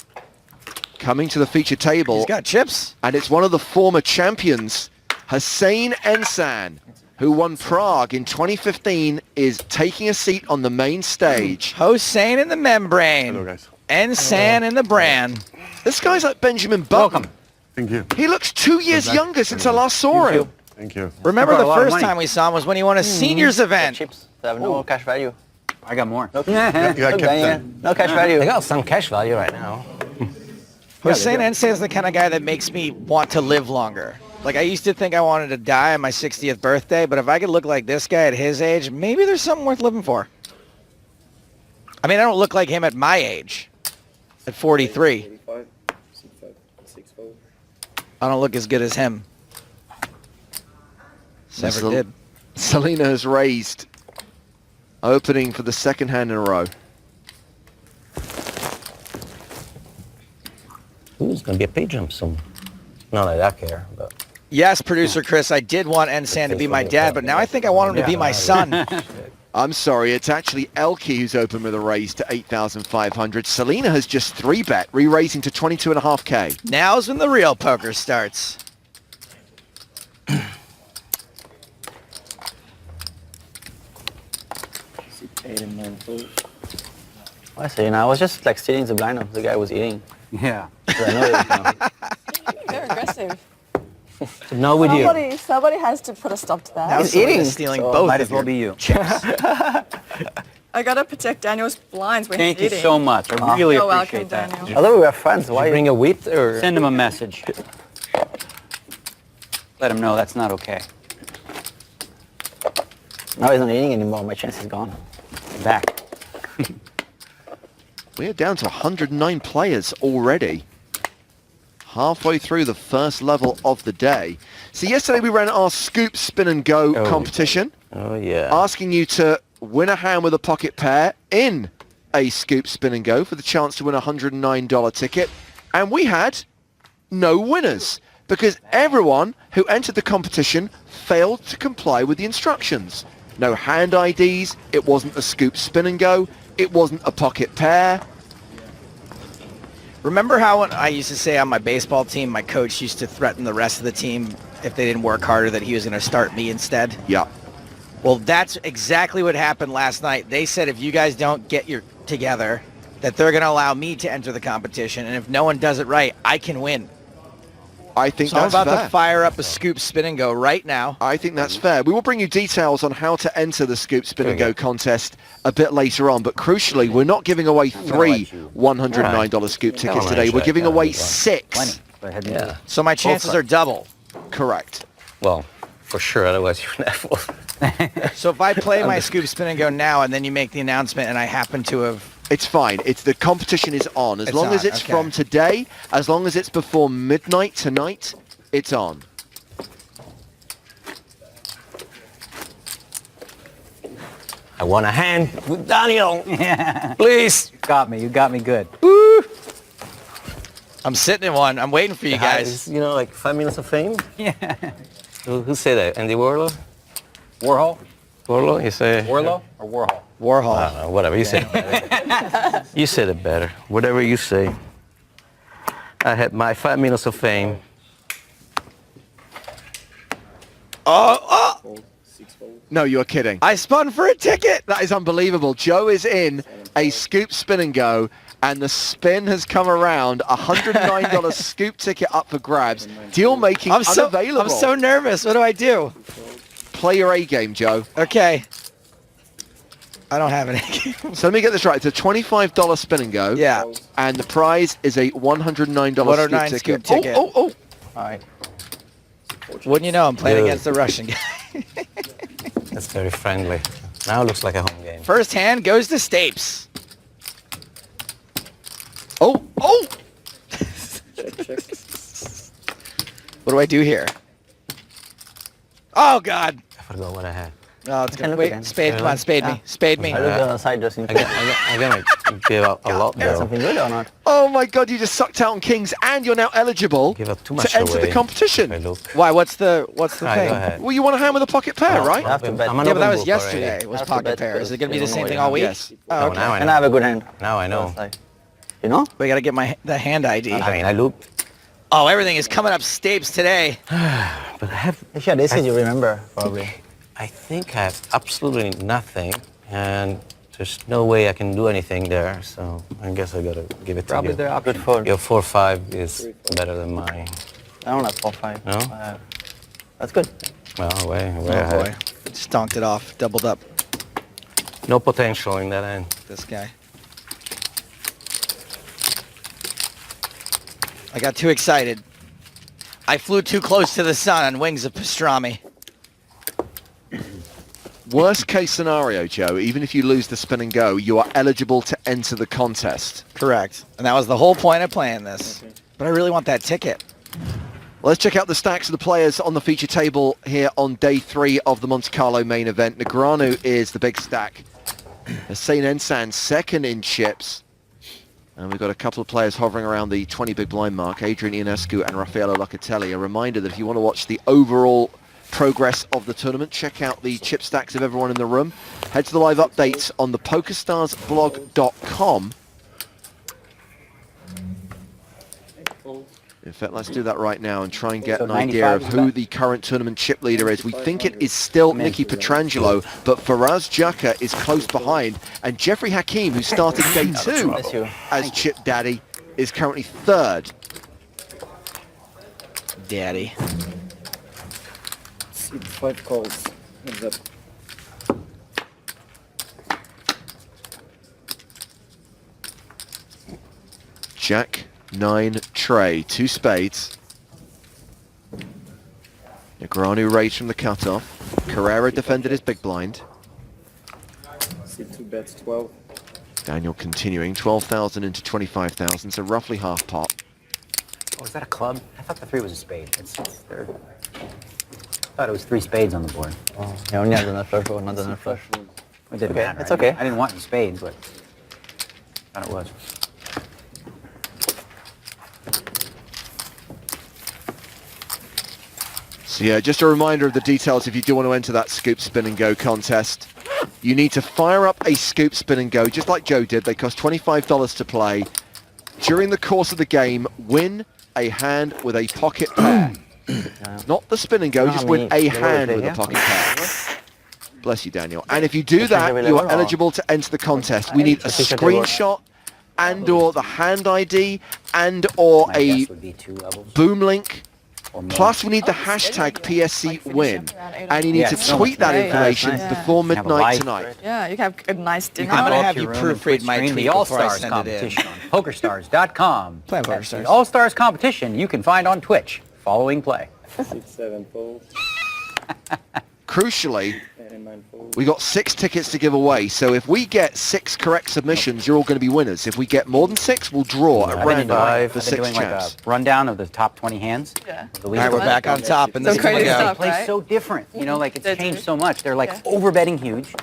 coming to the feature table. He's got chips. And it's one of the former champions, Hussein Ensan, who won Prague in 2015, is taking a seat on the main stage. Hossein in the membrane. Hello, guys. Ensan in the brand. This guy's like Benjamin Button. Welcome. Thank you. He looks 2 years younger since I last saw him. Thank you. Remember I brought the a lot of first money. time we saw him was when he won a seniors event. Chips. They have no cash value. I got more. No, Yeah, I kept that. no cash value. They got some cash value right now. Hossein Ensan is the kind of guy that makes me want to live longer. Like, I used to think I wanted to die on my 60th birthday, but if I could look like this guy at his age, maybe there's something worth living for. I mean, I don't look like him at my age, at 43. 85. Seat 5. 6 fold. I don't look as good as him. Never did. Selena has raised, opening for the second hand in a row. Who's going to be a pay jump soon? Not that I care, but... Yes, producer Chris, I did want Ensan to be my dad, but now I think I want him to be my son. I'm sorry, it's actually Elke who's open with a raise to 8,500. Selena has just 3-bet, re-raising to 22.5K. Now's when the real poker starts. Seat 8 and 9 folds. I see. I was just like stealing the blind of the guy was eating. Yeah. So I know it was gonna- They're aggressive. No with you. Somebody has to put a stop to that. Now He's Selena's eating, stealing so both might of as well your be you. I gotta protect Daniel's blinds when Thank you he's eating. so much. I really You're welcome, appreciate that. Daniel. I thought we were friends. Did Why? you bring a wheat or... Send him a message. Let him know that's not okay. Now he's not eating anymore. My chance is gone. Back. We're down to 109 players already. Halfway through the first level of the day. So yesterday we ran our Scoop Spin and Go competition. Oh, yeah. Asking you to win a hand with a pocket pair in a Scoop Spin and Go for the chance to win a $109 ticket. And we had no winners because everyone who entered the competition failed to comply with the instructions. No hand IDs, it wasn't a Scoop Spin and Go, it wasn't a pocket pair. Remember how when I used to say on my baseball team, my coach used to threaten the rest of the team if they didn't work harder that he was going to start me instead? Yeah. Well, that's exactly what happened last night. They said if you guys don't get your together, that they're going to allow me to enter the competition, and if no one does it right, I can win. I think So I'm that's about fair. to fire up a Scoop Spin and Go right now. I think that's fair. We will bring you details on how to enter the Scoop Spin and Go contest a bit later on, but crucially, we're not giving away 3 $109 Scoop tickets today. We're giving away 6. Go ahead and do it. So my chances are double. Correct. Well, for sure, otherwise you're not... So if I play my Scoop Spin and Go now and then you make the announcement and I happen to have... It's fine. It's the competition is on. As It's long as on, it's okay. from today, as long as it's before midnight tonight, it's on. I want a hand with Daniel. Yeah. Please. You got me good. I'm sitting in one. I'm waiting for you guys. You know, like 5 minutes of fame. Yeah. Who said that? Andy Warhol? Warhol? Warhol? You say? Warlow or Warhol? Warhol. Whatever. You said it better. You said it better. Whatever you say. I had my 5 minutes of fame. Oh! Fold. 6 fold. No, you're kidding. I spun for a ticket. That is unbelievable. Joe is in a scoop spin and go, and the spin has come around. $109 scoop ticket up for grabs. Deal making unavailable. I'm so nervous. What do I do? Play your A game, Joe. Okay. I don't have any. So let me get this right. It's a $25 spin and go. Yeah. And the prize is a $109 $109 scoop scoop ticket. ticket. Oh. All right. Wouldn't you know? I'm playing Dude. against the Russian guy. That's very friendly. Now it looks like a home game. First hand goes to Stapes. Oh. Check, check. What do I do here? Oh God! I forgot what I had. Oh, it's gonna look wait. again. Spade, come on, spade me, spade me. I looked on the side just in case. I'm gonna give up a lot though. Something good or not? Oh my God! You just sucked out on kings, and you're now eligible Give up too much to enter away. the competition. I look. Why? What's the Alright, thing? go ahead. Well, you want a hand with a pocket pair, right? I have to bet. I'm an Yeah, but that open was book yesterday. already. Was I have to pocket bet pair. Is it gonna be the because same you thing don't all know week? Yes. Oh, No, okay. now I And know. I have a good hand. Now I know. You know? We gotta get the hand ID. I mean, I looked, Oh, everything is coming up Stapes today. but I have. If you had aces, you remember probably. I think I have absolutely nothing, and there's no way I can do anything there. So I guess I gotta give it to Probably you. the opposite fold. Your 4-5 is better than mine. I don't have 4-5. No? That's good. Well, way Oh ahead. boy, stonked it off, doubled up. No potential in that end. This guy. I got too excited. I flew too close to the sun on wings of pastrami. Worst case scenario, Joe, even if you lose the spin and go, you are eligible to enter the contest. Correct. And that was the whole point of playing this. But I really want that ticket. Let's check out the stacks of the players on the feature table here on day 3 of the Monte Carlo main event. Negreanu is the big stack. Hussein Ensan second in chips. And we've got a couple of players hovering around the 20 big blind mark, Adrian Ionescu and Raffaello Locatelli. A reminder that if you want to watch the overall progress of the tournament, check out the chip stacks of everyone in the room. Head to the live updates on the PokerStarsblog.com. In fact, let's do that right now and try and get So an idea of 95 who the current tournament chip leader is. We think it is still Nicky Petrangelo, but Faraz Jaka is close behind. And Jeffrey Hakim, who started day 2 Bless you. as chip daddy, is currently 3rd. Daddy. It's 5 calls. Heads up. Jack, 9, Trey, 2 spades. Negreanu raised from the cutoff. Carrera defended his big blind. See 2 bets, 12. Daniel continuing, 12,000 into 25,000, so roughly half pot. Oh, is that a club? I thought the 3 was a spade. It's third. I thought it was 3 spades on the board. Oh, you only have the flush or not the flush. It didn't Okay, matter. it's okay. I didn't want any spades, but I thought it was. So yeah, just a reminder of the details if you do want to enter that scoop spin and go contest. You need to fire up a scoop spin and go, just like Joe did. They cost $25 to play. During the course of the game, win a hand with a pocket pair. Not the spin and go, just win a hand with a pocket pair. Bless you, Daniel. And if you do that, you are eligible to enter the contest. We need a screenshot and or the hand ID and or My a guess would be 2 levels. boom link. Or more. Plus, we need the hashtag PSC win. And you need to so tweet that much. information Nice. before Have a midnight live tonight. Yeah, you can have a nice dinner. I'm gonna Go up have to you your room and proofread my stream tweet the before I All-Stars send it in. competition on PokerStars.com. Play on That's the PokerStars. All-Stars competition you can find on Twitch following play. 6, 7 folds. Crucially, 10 and 9 folds. we got 6 tickets to give away. So if we get 6 correct submissions, you're all going to be winners. If we get more than 6, we'll draw at random the I've been 6 doing like a champs. rundown of the top 20 hands. Yeah. of the All week. right, we're back on top, and Some this is gonna crazy go. stuff. Plays right? so different. You know, like it's That's changed good. so much. They're like Yeah. over-betting huge,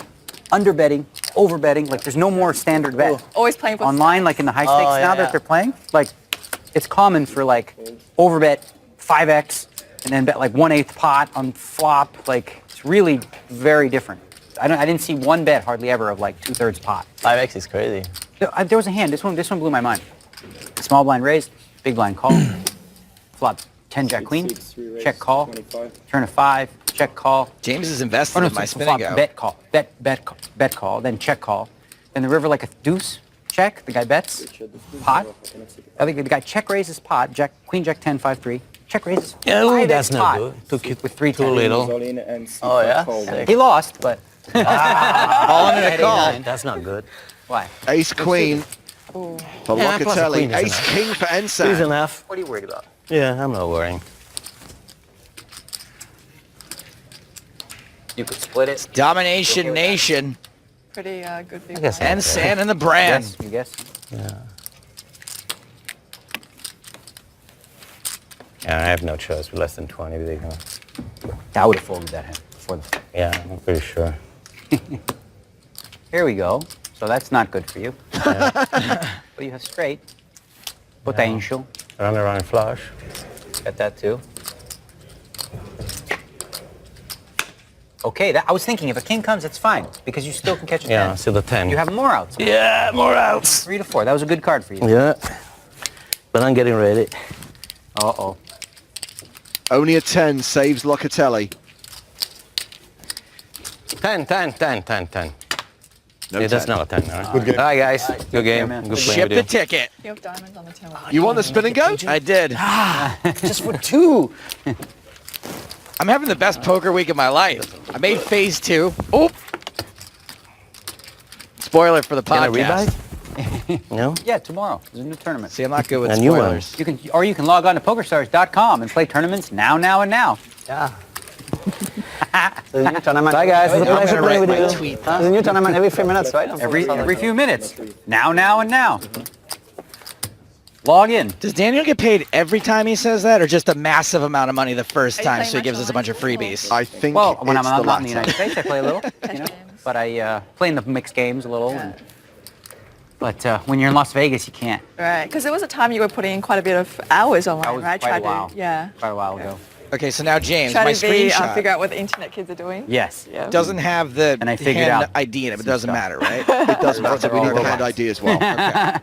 under-betting, over-betting. Like there's no more standard bet. Always playing for Online, like in the high stakes Oh, yeah, now that yeah. they're playing, like it's common for like overbet 5x and then bet like 1/8 pot on flop. Like it's really very different. I didn't see one bet hardly ever of like 2/3 pot. 5x is crazy. There was a hand. This one blew my mind. Small blind raise, big blind call, flop 10 jack queen, check call, turn of 5, check call. James is invested in my spinning go. Bet call, bet call, then check call. Then the river like a deuce, check. The guy bets, pot. I think the guy check raises pot, jack, queen, jack 10, 5, 3. Check raises. Oh, that's not pot good. Took it with 3 too 10. little. Oh, yeah? He lost, but All in a call. That's not good. why? Ace queen for Yeah, plus a Locatelli. queen is Ace enough. king for Please Ensan. enough. What are you worried about? Yeah, I'm not worrying. You could split it. Domination Nation. Pretty good I big guess blind. And San and the brand. Yes, you guess. Yeah. Yeah, I have no choice with less than 20. They're gonna, I would have folded that hand before the. yeah, I'm pretty sure. Here we go. So that's not good for you. But you have straight. Potential. Run around flush. Got that too. Okay, I was thinking if a king comes, it's fine because you still can catch a 10. Yeah, still the 10. You have more outs. Yeah, more outs. 3 to 4. That was a good card for you. Yeah. But I'm getting ready. Uh-oh. Only a 10 saves Locatelli. 10, 10, 10, 10, 10. No Yeah, that's 10. not a 10. All right. Good game. All right, guys. Good game. man. Good playing Ship with the you. ticket. You have diamonds on the table. You want the spin and go? I did. Just for 2. I'm having the best poker week of my life. I made phase 2. Oop. Spoiler for the Can I podcast. rebuy? No? Yeah, tomorrow. There's a new tournament. See, I'm not good with A new one. spoilers. You can log on to PokerStars.com and play tournaments now, and now. Yeah. There's a new tournament. Bye, guys. It's a I'm pleasure gonna playing with write my you. tweet. There's a new tournament every 3 minutes, right? Every few minutes. Now, and now. Log in. Does Daniel get paid every time he says that, or just a massive amount of money the first Are you time, playing so he gives much us a bunch of online? freebies? I think Well, when it's I'm the not in the latter. United States, I play a little, you know. games. But I play in the mixed games a little. Yeah. But when you're in Las Vegas, you can't. Right, because there was a time you were putting in quite a bit of hours online, That was right? quite a Tried while. to, yeah. Quite a while ago. Okay, so now James, Try my to be, screenshot figure out what the internet kids are doing. Yes. Yeah. doesn't have the And I figured hand out ID in it, but it some doesn't stuff. matter, right? It does matter. We need the robots. hand ID as well. Okay.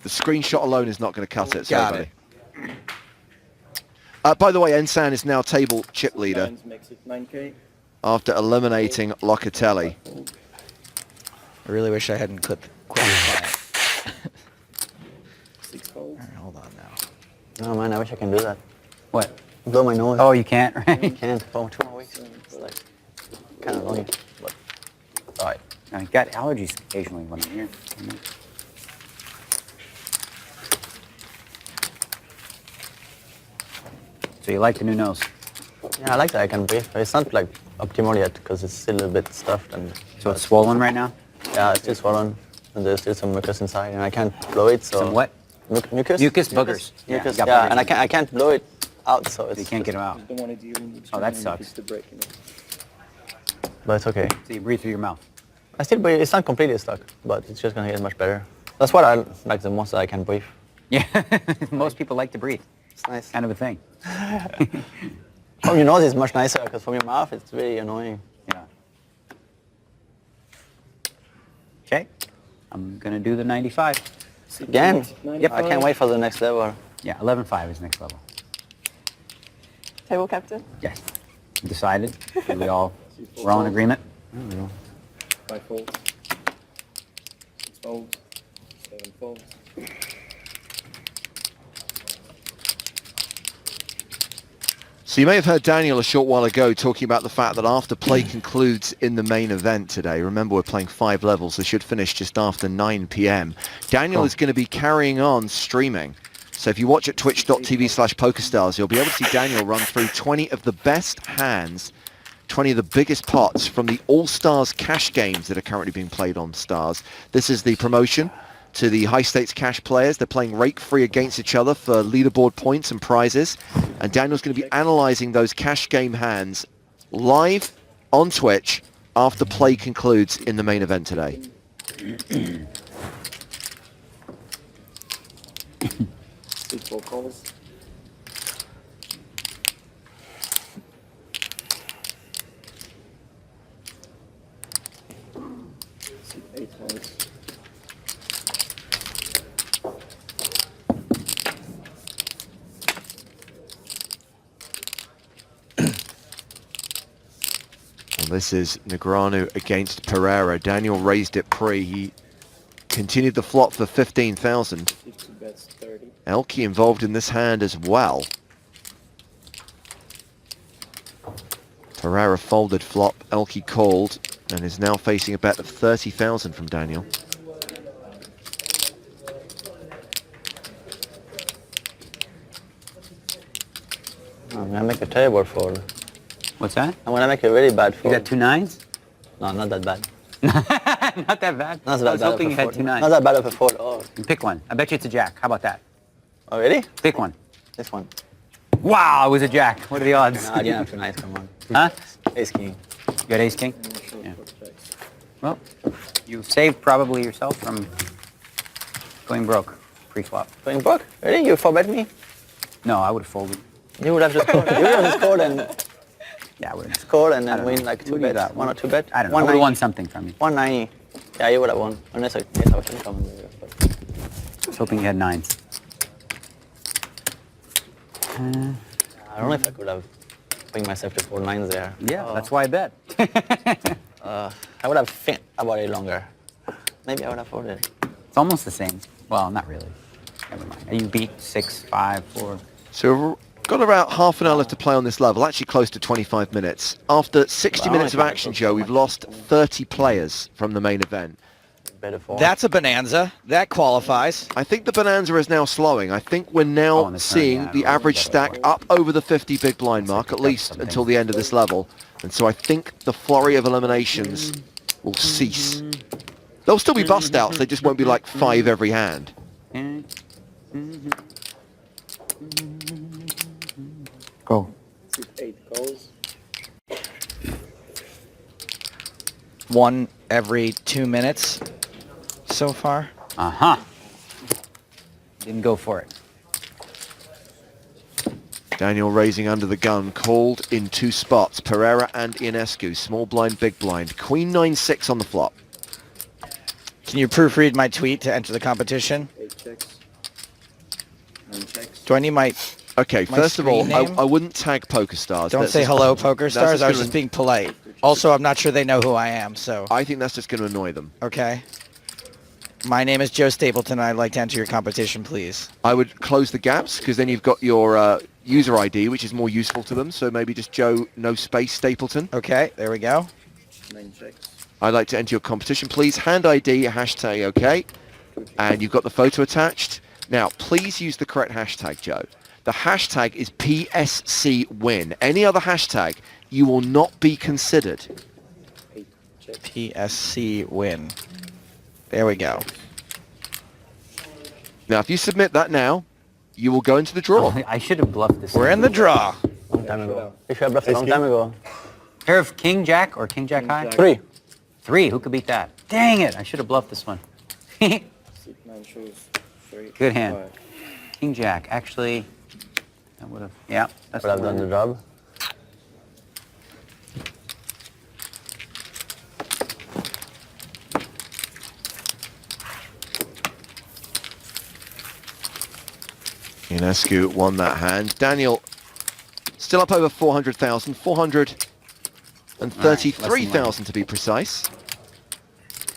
The screenshot alone is not going to cut it. Sorry, Got buddy. By the way, Ensan is now table chip leader Nines makes it 9K. after eliminating Locatelli. I really wish I hadn't quit the quiet. 6 folds. Hold on now. Oh man, I wish I can do that. What? Blow my nose. Oh, you can't, I right? can't for 2 more weeks. It's like kind of annoying. But all right. I got allergies occasionally when I'm here. So you like the new nose? Yeah, I like that I can breathe. It's not like optimal yet because it's still a bit stuffed and So it's swollen right now? yeah, it's still swollen and there's still some mucus inside and I can't blow it. So Some what? Mucus. Mucus boogers. Mucus. you got Yeah, boogers. and I can't blow it out, so So it's you can't get them out. Don't want to deal in Oh, that if sucks. it's the break, you know. But it's okay. So you breathe through your mouth. I still breathe. It's not completely stuck, but it's just gonna get much better. That's what I like the most, that I can breathe. Yeah. Most people like to breathe. It's nice. Kind of a thing. From your nose, it's much nicer because from your mouth, it's really annoying. Yeah. Okay. I'm going to do the 95. Again? Yep. I can't wait for the next level. Yeah, 11.5 is next level. Table captain? Yes. Decided. We're all in agreement. 5 folds. 6 folds. 7 folds. So you may have heard Daniel a short while ago talking about the fact that after play concludes in the main event today, remember we're playing 5 levels, they should finish just after 9 p.m. Daniel is going to be carrying on streaming. So if you watch at twitch.tv/PokerStars, you'll be able to see Daniel run through 20 of the best hands, 20 of the biggest pots from the All-Stars cash games that are currently being played on Stars. This is the promotion to the high-stakes cash players. They're playing rake-free against each other for leaderboard points and prizes. And Daniel's going to be analysing those cash game hands live on Twitch after play concludes in the main event today. 4 calls. Suit 8 calls. This is Negreanu against Pereira. Daniel raised it pre. He continued the flop for 15,000. 50 bets 30. Elke involved in this hand as well. Pereira folded flop. Elke called and is now facing a bet of 30,000 from Daniel. I'm gonna make a terrible fold. What's that? I'm gonna make a really bad You fold. got 2 9s? No, not that bad. Not that bad. Not that I was bad hoping of you a had fold. 2 9s. Not that bad of a fold. Oh, Pick one. I bet you it's a jack. How about that? oh really? Pick one. This one. Wow, it was a jack. What are the odds? No, I didn't have 2 9s. Come on. Huh? Ace king. You got ace king? I'm not sure Yeah. what checks. Well, you saved probably yourself from going broke pre-flop. Going broke? Really? You forbid me? No, I would have folded. You would have just called. You would have just called and Yeah, I would have. score and I then don't win know. like 2 What do you bets. got? 1 or 2 bet. I don't know. I would have won something from you. 190. Yeah, you would have won. Unless I can come. I was hoping you had 9s. I don't know if I could have bring myself to 4 9s there. Yeah, Oh. that's why I bet. I would have think about it longer. Maybe I would have folded. It's almost the same. Well, not really. Never mind. You beat 6, 5, 4. So we've got about half an hour left to play on this level, actually close to 25 minutes. After 60 Well, minutes of I can't action, go Joe, so we've much. lost 30 players from the main event. Better fold. That's a bonanza. That qualifies. I think the bonanza is now slowing. I think we're Oh, now in the turn, seeing yeah, the I average really stack better up over the 50 big blind mark, at picked up least something. until the end of this level. And so I think the flurry of eliminations will cease. There'll still be bust outs, they just won't be like 5 every hand. Go. Suit 8 calls. 1 every 2 minutes so far. Uh-huh. Didn't go for it. Daniel raising under the gun, called in 2 spots. Pereira and Ionescu, small blind, big blind. Queen 9-6 on the flop. Can you proofread my tweet to enter the competition? 8 checks. 9 checks. Do I need my... Okay, My first of all, screen name? I wouldn't tag PokerStars. Don't That's say just- hello, that's PokerStars. I was gonna- just being polite. Also, I'm not sure they know who I am, so... I think that's just going to annoy them. Okay. My name is Joe Stapleton. I'd like to enter your competition, please. I would close the gaps, because then you've got your user ID, which is more useful to them. So maybe just Joe, no space, Stapleton. Okay, there we go. 9 checks. I'd like to enter your competition, please. Hand ID, hashtag, okay. And you've got the photo attached. Now, please use the correct hashtag, Joe. The hashtag is PSCWin. Any other hashtag, you will not be considered. 8 checks. PSC win. There we go. Now, if you submit that now, you will go into the draw. I should have bluffed this. We're in the draw. Long time ago. You should have bluffed a long time ago. Pair of king jack or king jack high? jack. 3. 3. Who could beat that? Dang it! I should have bluffed this one. Suit 9 shows 3. Good hand. 5. King jack. Actually, I would have. Yeah, that's Would have done the job. Ionescu won that hand. Daniel still up over 400,000, 433,000 to be precise.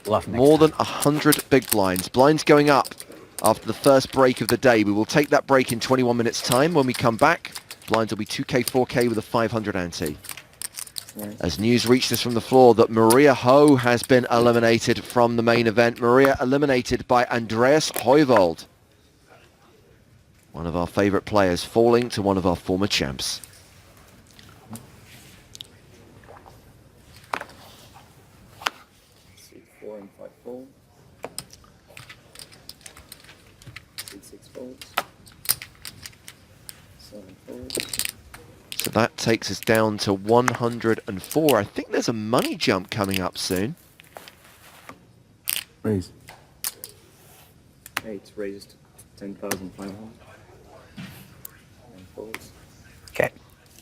bluff next More time. than 100 big blinds. Blinds going up after the first break of the day. We will take that break in 21 minutes time. When we come back, blinds will be 2K, 4K with a 500 ante. Nice. As news reached us from the floor that Maria Ho has been eliminated from the main event. Maria eliminated by Andreas Heuvold. One of our favourite players falling to one of our former champs. Suit 4 and 5 fold. Suit 6 folds. 7 folds. So that takes us down to 104. I think there's a money jump coming up soon. Raise. 8 raises to 10,500. folds. Okay.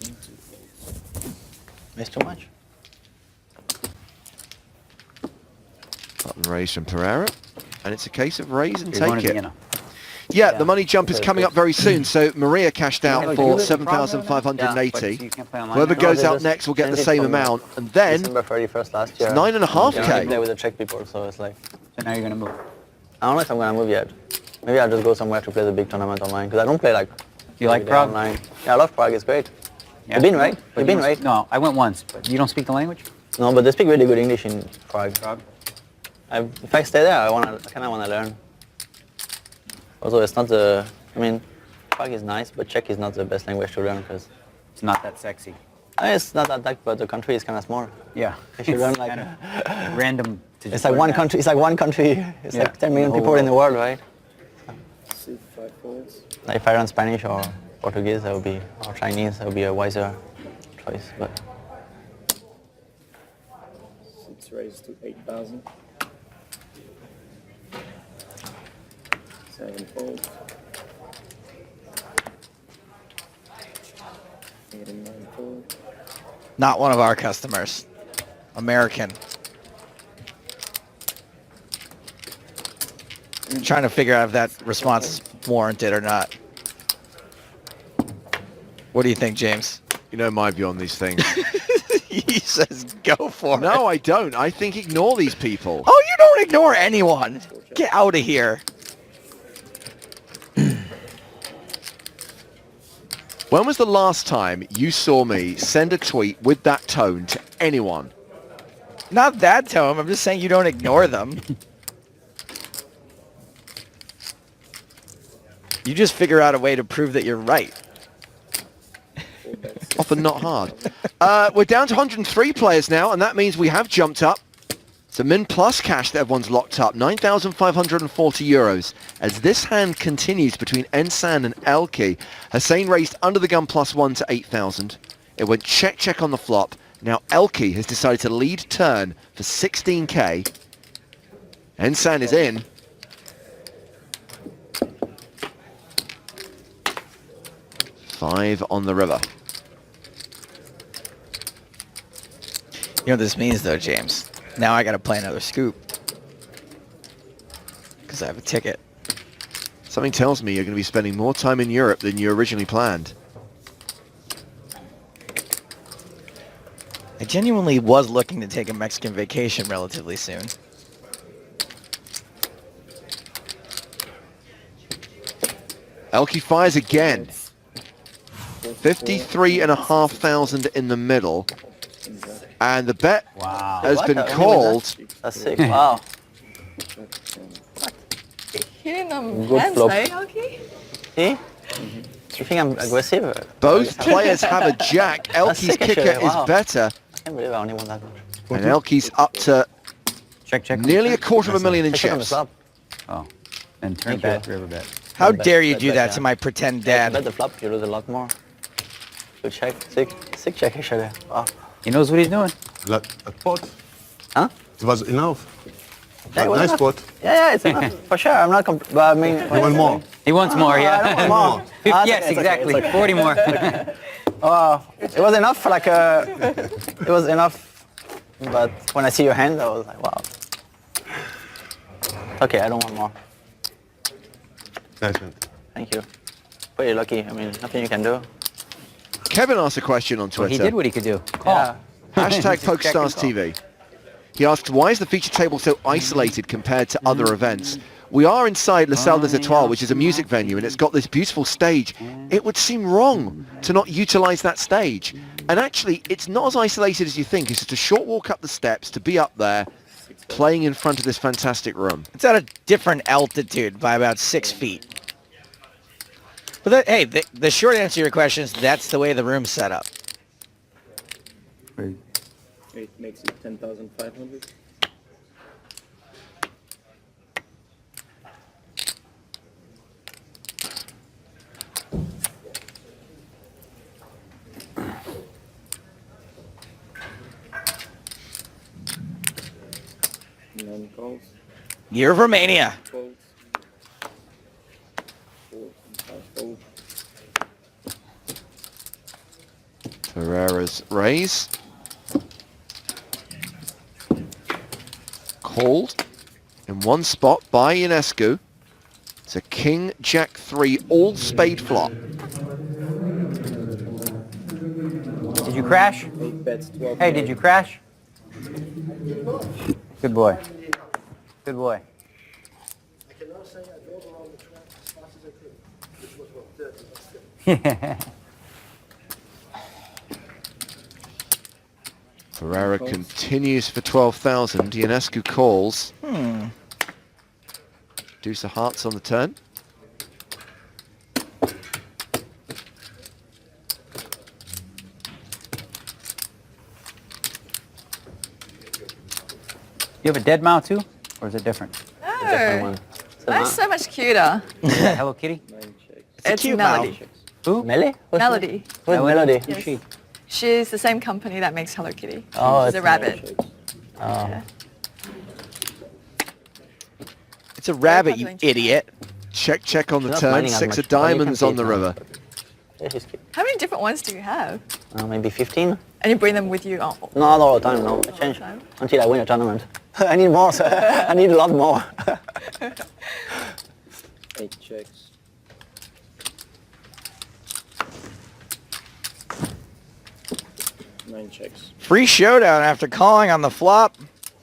Two folds. It's too much. Button raised from Pereira. And it's a case of raise and You're going take to it. Vienna. Yeah, the money jump is coming up very soon. So Maria cashed out Yeah, for but 7,580. you can't play online Whoever now? goes they out just next will get the changed it same from, amount. And then December 31st last year. it's 9.5K. You only play with the Czech people, so it's like... So now you're going to move. I don't know if I'm gonna move yet. Maybe I'll just go somewhere to play the big tournament online, because I don't play like... You like every day Prague? Online. Yeah, I love Prague, it's great. Yeah. You've been, right? But You've been, don't- right? No, I went once, but you don't speak the language? No, but they speak really good English in Prague. Prague? If I stay there, I kind of want to learn. Also, it's not the... I mean, Prague is nice, but Czech is not the best language to learn, because... It's not that sexy. It's not that but the country is kind of small. Yeah. If you learn like... kinda random to It's just like learn one that. country. It's like one country. It's Yeah. like 10 million The whole people in the world, right? Suit 5 folds. Like if I learn Spanish or Portuguese, that would be, or Chinese, that would be a wiser choice. But Suits raised to 8,000. 7 folds. 8 and 9 folds. Not one of our customers. American. I'm trying to figure out if that response is warranted or not. What do you think, James? You know my view on these things. He says go for it. No, I don't. I think ignore these people. Oh, you don't ignore anyone. Get out of here. When was the last time you saw me send a tweet with that tone to anyone? Not that tone. I'm just saying you don't ignore them. You just figure out a way to prove that you're right. Often not hard. We're down to 103 players now, and that means we have jumped up. It's a min plus cash that everyone's locked up, 9,540 euros. As this hand continues between Ensan and Elki, Hussein raised under the gun +1 to 8,000. It went check on the flop. Now Elki has decided to lead turn for 16k. Ensan is in. Five on the river. You know what this means, though, James? Now I got to play another scoop. Because I have a ticket. Something tells me you're going to be spending more time in Europe than you originally planned. I genuinely was looking to take a Mexican vacation relatively soon. Elki fires again. 53,500 in the middle. And the bet has been called. that's sick. Wow. Hitting them Good hands, flop. right, okay? See? You think I'm aggressive? Both players have a jack. Elki's sick, kicker actually. is Wow. better. I can't believe I only won that much. And Elki's up to Check. nearly $250,000 in Check on the chips. flop. Oh. And turn Thank bet, you. river bet. How Bet, dare you bet, do bet, that yeah. to my pretend Bet dad? the flop, you lose a lot more. Good check. Sick check actually. Wow. He knows what he's doing. Like a pot. Huh? It was enough. Yeah, it was nice enough. pot. Yeah, it's enough. For sure. I'm not but I mean... You want more? He wants more, I yeah. don't want more. Ah, it's Yes, okay, it's okay, exactly. it's okay. 40 more. It was enough for like it was enough, but when I see your hand, I was like, wow. Okay, I don't want more. Nice one. Thank you. Pretty lucky. I mean, nothing you can do. Kevin asked a question on Well, Twitter. he did what he could do. Call. Yeah. Hashtag Just check and PokerStars call. TV. He asked, why is the feature table so isolated compared to other events? We are inside La Salle des Etoiles, which is a music venue, and it's got this beautiful stage. It would seem wrong to not utilize that stage. And actually, it's not as isolated as you think. It's just a short walk up the steps to be up there, playing in front of this fantastic room. It's at a different altitude by about 6 feet. But that, hey, the short answer to your question is that's the way the room's set up. Right. It makes it 10,500. Nine calls. Year of Romania. Folds. 4 and 5 fold. Pereira's raise. Called in one spot by Ionescu. It's a King Jack 3 all spade flop. Did you crash? 8 bets, 12. Hey, did you crash? Good boy. Good boy. I cannot say I drove around the track as fast as I could, which was what, 30, but still. Pereira continues for 12,000. Ionescu calls. Deuce of hearts on the turn. You have a dead mount too? Or is it different? Different No. one. That's so much cuter. Hello Kitty? 9 checks. It's cute Melody. mouth. Who? Melody? Melody. Who's Melody? Who's Yes. she? She's the same company that makes Hello Kitty. Oh, She's a it's rabbit. Checks. Yeah. It's a rabbit, you popular in Japan. idiot. Check, check on the She's not turn. mining as 6 much. of Well, you can diamonds see on it the now. river. Yeah, she's cute. How many different ones do you have? Maybe 15? And you bring them with you? Oh, Not all the time, no. I change time? until I win a tournament. I need more, sir. I need a lot more. 8 checks. Nine checks. Free showdown after calling on the flop.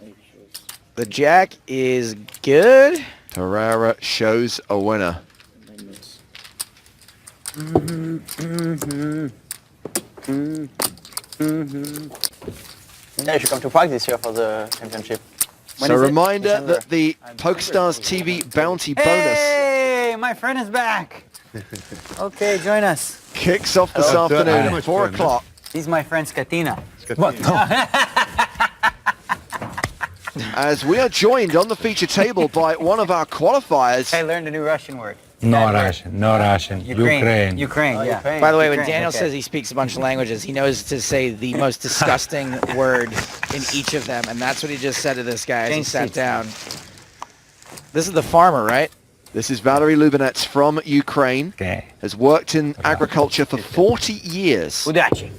8 shows. The jack is good. Pereira shows a winner. 9 mix. Yeah, you should come to Prague this year for the championship. So is it? reminder December. that the PokerStars TV bounty bonus Hey, my friend is back. Okay, join us. kicks off this afternoon at 4 o'clock. He's my friend Skatina. As we are joined on the feature table by one of our qualifiers. I learned a new Russian word. No Russian, no Russian. Ukraine. Ukraine, yeah. Ukraine. By the way, when Ukraine, Daniel okay. says he speaks a bunch of languages, he knows to say the most disgusting word in each of them, and that's what he just said to this guy as he Thanks, sat Steve. down. This is the farmer, right? This is Valery Lubinets from Ukraine. Okay. Has worked in agriculture for 40 years. Udachi.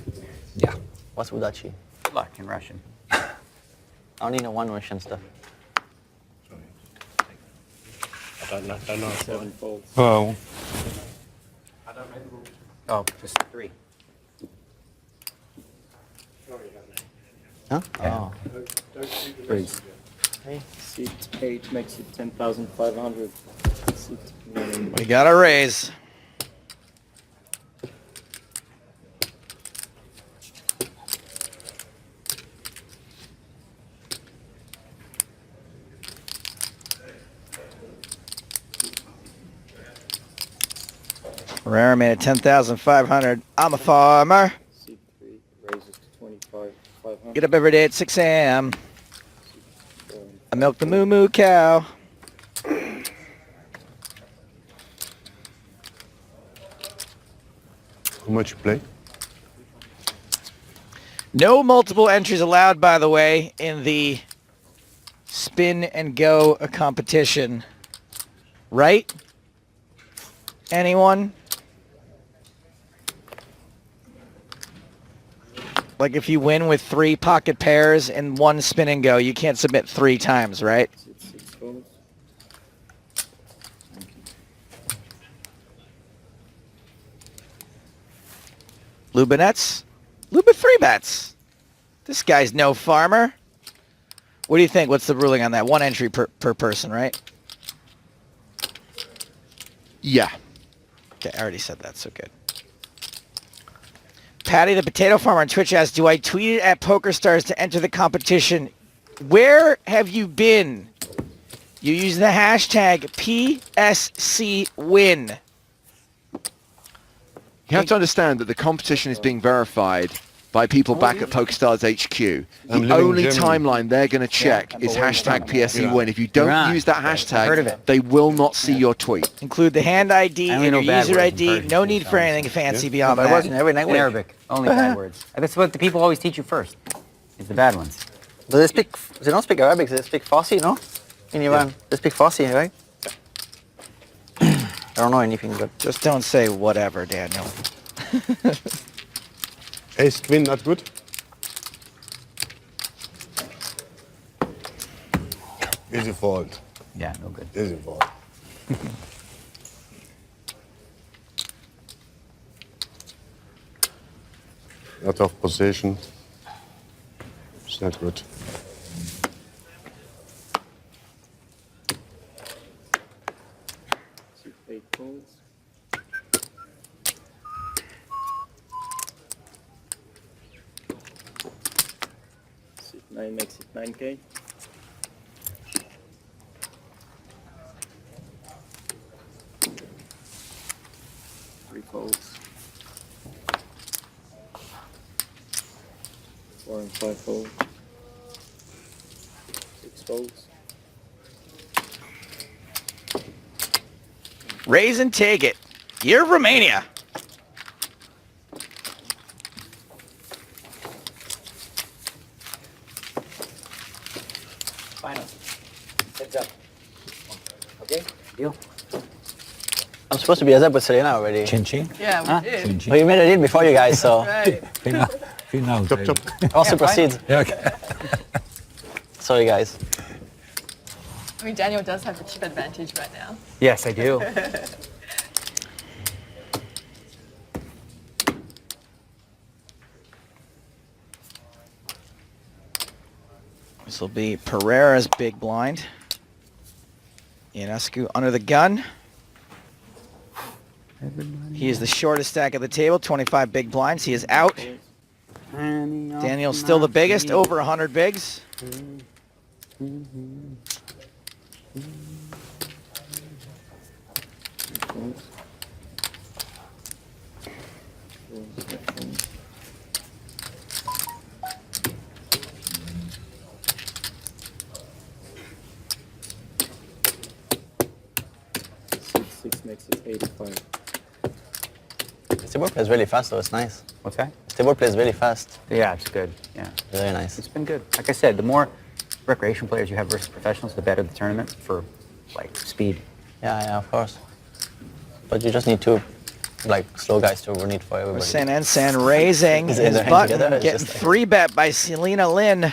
Yeah. What's Udachi? Good luck in Russian. I only know one Russian stuff. I don't know. 7 folds. Oh. Oh, just 3. Huh? Oh. Please. Seat 8 makes it 10,500. Seat 9. We got a raise. Pereira made it 10,500. I'm a farmer. Seat 3 raises to 25,500. Get up every day at 6 a.m. 4 and I milk the moo moo cow. How much you play? No multiple entries allowed, by the way, in the spin and go competition. Right? Anyone? Like if you win with 3 pocket pairs in one spin and go, you can't submit 3 times, right? seat 6 folds. Lubinets? Luba 3 bets. This guy's no farmer. What do you think? What's the ruling on that? 1 entry per person, right? Yeah. Okay, I already said that, so good. Patty the Potato Farmer on Twitch asks, do I tweet it at PokerStars to enter the competition? Where have you been? You use the hashtag PSCWin. You have to understand that the competition is being verified by people back at PokerStars HQ. I'm The living in only Germany. timeline they're going to check is hashtag PSCWin. If you don't Iran. use that Heard of hashtag, it. they will not see your tweet. Include the hand ID I only and your know bad user words in ID. Persian, No too, need so for I'm anything fancy Yeah. beyond But it that. wasn't every In language. Arabic. Only bad words. That's what the people always teach you first. Is the bad ones. Do they speak? They don't speak Arabic. They speak Farsi, no? In Iran, they speak Farsi, right? I don't know anything, but Just don't say whatever, Daniel. Ace queen, not good. Easy fold. Yeah, no good. Easy fold. Out of position. It's not good. Suit 8 folds. Suit 9 makes it 9K. Three folds. 4 and 5 folds. 6 folds. Raise and take it. Year of Romania. Final. Heads up. Okay? Deal? I'm supposed to be heads up with Serena already. Chin chin. Yeah, we Huh? did. Chin chin. But you made a deal before you guys, so Right. Final Chop, table. chop. also Yeah, fine. proceed. Yeah, okay. Sorry, guys. I mean, Daniel does have the chip advantage right now. Yes, I do. This will be Pereira's big blind. Ionescu under the gun. He is the shortest stack of the table, 25 big blinds. He is out. Daniel's still the biggest, over 100 bigs. Folds. 4 and 5 folds. Suit 6 makes it 85. This table plays really fast, though. It's nice. What's that? This table plays really fast. Yeah, it's good. Yeah. Very nice. It's been good. Like I said, the more recreation players you have versus professionals, the better the tournament for like speed. Yeah, of course. But you just need two, like, slow guys to run it for everybody. San Ensan raising Is his their hands button, together? It's getting just like- 3-bet by Selena Lynn.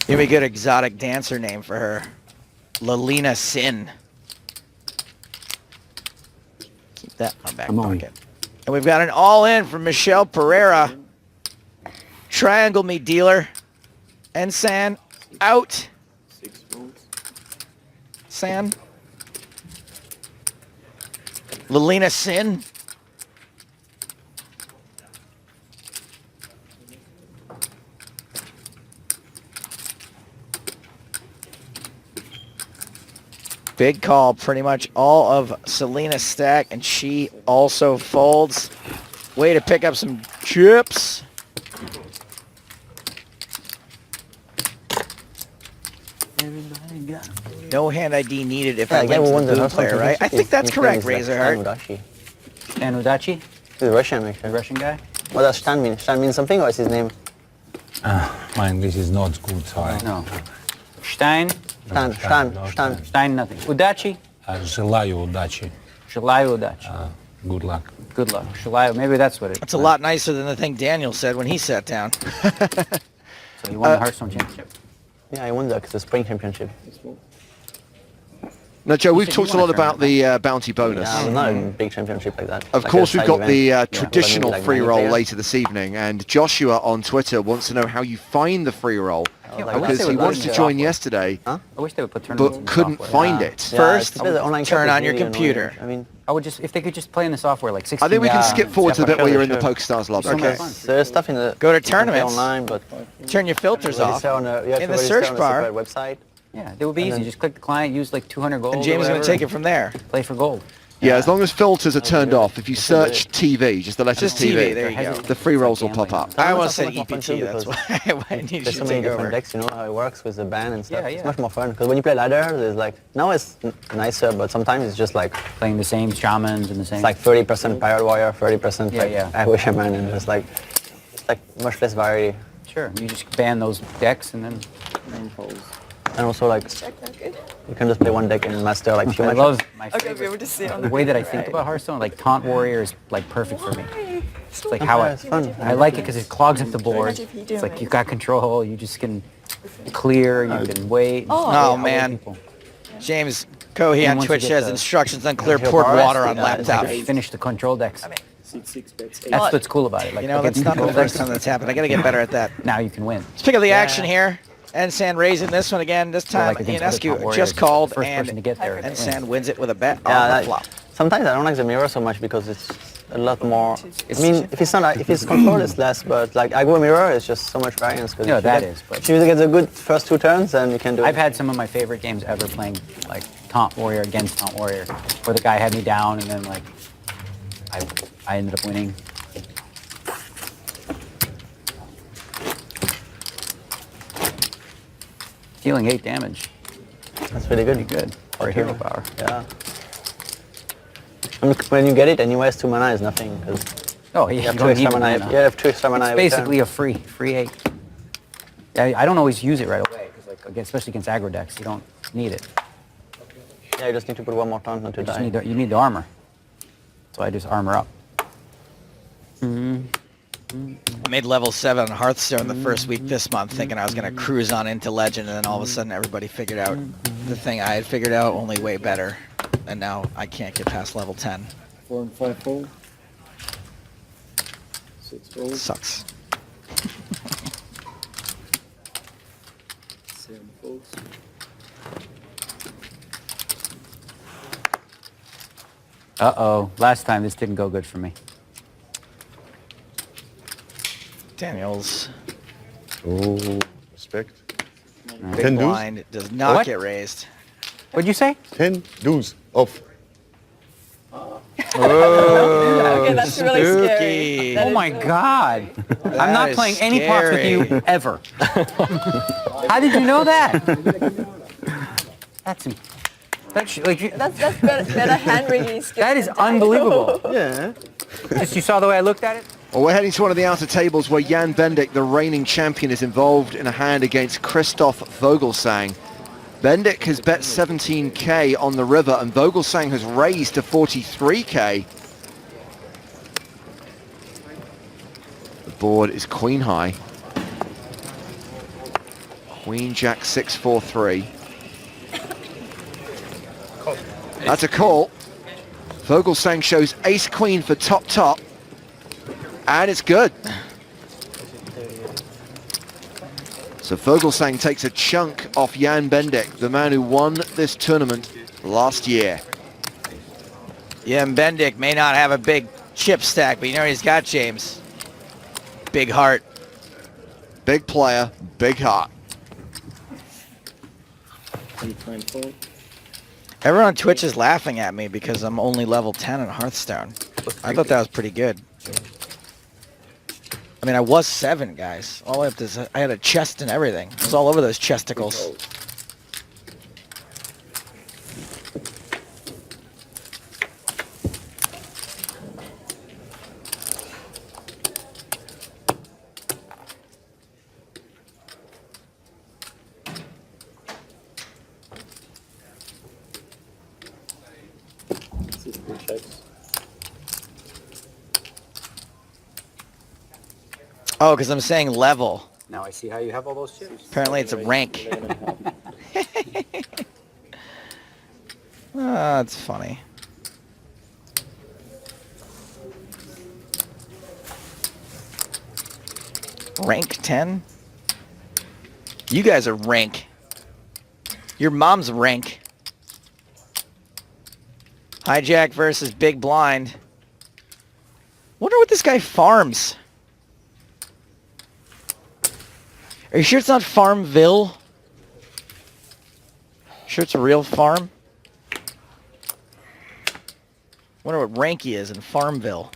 Give me a good exotic dancer name for her. Lalina Sin. Keep that in my back Come on. pocket. And we've got an all-in from Michelle Pereira. Triangle me, dealer. Ensan out. 6 folds. San. Lalina Sin. Big call, pretty much all of Selena's stack, and she also folds. Way to pick up some chips. No hand ID needed if I again, win we won to the the blue player, right? I think that's correct, Razorheart. And Udachi, He's a Russian, the actually. Russian guy. What does Stan mean? Stan means something, or is his name? My English is not good, so I... No. Stein. Stan. Stein, nothing. Udachi. Желаю удачи. Желаю Udachi. Good luck. Good luck. Желаю. Maybe that's what it is. That's a lot nicer than the thing Daniel said when he sat down. So he won the Hearthstone Championship. Yeah, I won the Spring Championship. 6 folds. Now, Joe, we've said talked a you lot wanted about the bounty bonus. Yeah, not a big championship like that. Of Like course, a we've side got the event. traditional Like free 90 roll players. later this evening, and Joshua on Twitter wants to know how you find the free roll Yeah, I wish because they he would wanted learn to the join software. yesterday, I wish they would put tournaments in but the couldn't software. find Yeah. it. Yeah, First, it's because the online turn chat is on your really annoying. computer. I mean, I would just, if they could just play in the software like 16. I think we can Yeah. skip forward to the bit sure, where you're in the sure. PokerStars lobby. So much Okay. fun. there's stuff in the... Go to you can play tournaments. online, but Turn your filters off. register on a, you have In to the register search on a bar. separate website. Yeah, it would be And easy. then- Just click the client, use like 200 gold. And James is going to take it from there. Play for gold. Yeah, as long as filters are turned off, if you That's search it. TV, just the letters Just TV, TV, there you go. the free rolls will pop up. I almost said Tournaments are much more EPT, fun that's too, why I needed you There's to so many take different over. decks, you know how it works with the ban and stuff. Yeah, It's yeah. much more fun because when you play ladder, there's like now it's nicer, but sometimes it's just like Playing the same shamans and the same. it's like 30% Pirate Warrior, 30% Yeah, like yeah. I Wish a Man, and it's like much less variety. Sure. You just ban those decks and then. And also, like, Check that good. you can just play one deck and master like few I matchups. love my I'm gonna be favorite. able to see it on The way that I think about Hearthstone, like Taunt Warrior is like perfect for me. Why? It's like how it's fun. I like it because it clogs up the board. Imagine if you do It's like it. you got control. You just can clear. You can wait. Oh. Oh, Outway man. people. James Cohey And on once Twitch you get has the- instructions on clear He'll poured borrow it. water on Yeah, laptop. Finish the control decks. 6 bets. That's what's cool about it. Like You know, that's against not the control first decks, time that's happened. I got to get better at that. now you can win. Let's pick up the action here. Ensan raising this one again. This So, time, like, against other Taunt Ionescu Warriors, just called, the first and person to get there. Ensan wins it with a bet Yeah, on the like, flop. sometimes I don't like the mirror so much because it's a lot more. I mean, if it's not like, if it's control, it's less. But like I go mirror, it's just so much variance. No, that is, but- if you get the good first 2 turns, then you can do it. I've had some of my favorite games ever playing like Taunt Warrior against Taunt Warrior, where the guy had me down and then like I ended up winning. Dealing 8 damage. That's really good. Pretty good for a hero power. Yeah. And when you get it, and you waste 2 mana is nothing. Cause Oh yeah, you have you 2 don't extra need mana. mana. You have 2 extra mana. It's every turn. basically a free 8. Yeah, I don't always use it right away because like especially against aggro decks, you don't need it. Yeah, you just need to put 1 more taunt not to You just die. need you need the armor. So I just armor up. I made level 7 on Hearthstone the first week this month, thinking I was going to cruise on into Legend, and then all of a sudden everybody figured out the thing I had figured out, only way better. And now I can't get past level 10. 4 and 5 fold. 6 fold. Sucks. 7 folds. Uh-oh. Last time this didn't go good for me. Daniels. Oh, respect. Big 10 dues? blind does not What? get raised. What'd you say? 10 dues off. Okay, that's really scary. Spooky. That Oh is my really God. I'm not is playing any pots with scary. you ever. How did you know that? That's like That's better hand rigging skill. that is than Daniel. unbelievable. Yeah. Just you saw the way I looked at it? Well, we're heading to one of the outer tables where Jan Bendik, the reigning champion, is involved in a hand against Christoph Vogelsang. Bendik has bet 17k on the river, and Vogelsang has raised to 43k. The board is queen high. Queen Jack 6-4-3. That's a call. Vogelsang shows ace queen for top. And it's good. So Vogelsang takes a chunk off Jan Bendik, the man who won this tournament last year. Yeah, and Bendik may not have a big chip stack, but you know what he's got, James? Big heart. Big player, big heart. 8 fold. Everyone on Twitch is laughing at me because I'm only level 10 in Hearthstone. I thought that was pretty good. I mean, I was 7, guys. All I have to I had a chest and everything. It was all over those chesticles. This is 2 checks. Oh, because I'm saying level. Now I see how you have all those chips. Apparently it's a rank. 11.5. Oh, that's funny. Rank 10? You guys are rank. Your mom's rank. Hijack versus Big Blind. Wonder what this guy farms. Are you sure it's not Farmville? Sure it's a real farm? Wonder what rank he is in Farmville.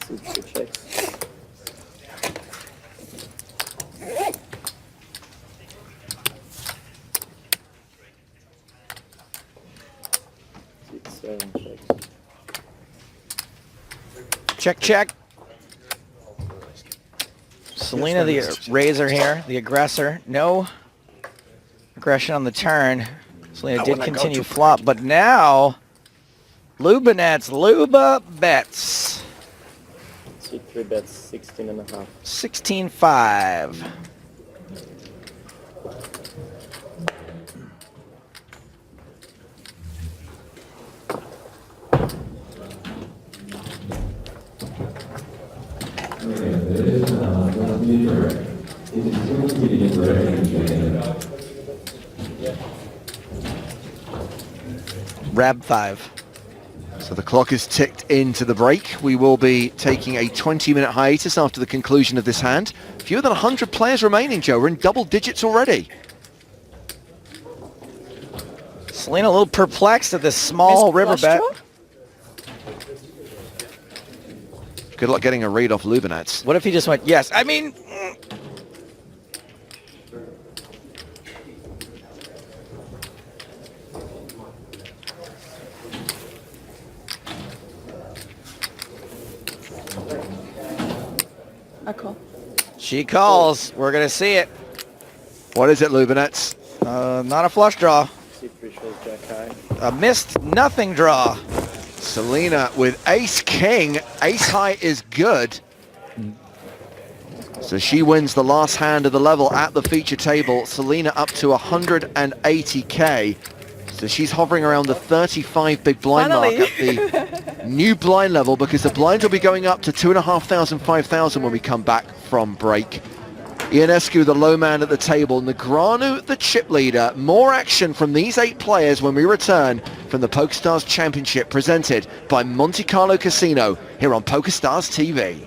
This is 2 checks. Six, 7 checks. Check, check. Selena, the raiser here, the aggressor. No aggression on the turn. Selena did continue flop, but now Lubinets, Luba bets. C3 bets 16.5. 16-5. Rab 5. So the clock is ticked into the break. We will be taking a 20-minute hiatus after the conclusion of this hand. Fewer than 100 players remaining, Joe. We're in double digits already. Selena a little perplexed at this small river bet. Good luck getting a read off Lubinets. What if he just went, yes? I mean... I call. She calls. We're going to see it. What is it, Lubinets? Not a flush draw. C3 shows jack high. A missed nothing draw. Selena with ace-king. Ace-high is good. So she wins the last hand of the level at the feature table. Selena up to 180k. So she's hovering around the 35 big blind mark at the new blind level, because the blinds will be going up to 2,500, 5,000 when we come back from break. Ionescu, the low man at the table. Negreanu, the chip leader. More action from these 8 players when we return from the PokerStars Championship, presented by Monte Carlo Casino here on PokerStars TV.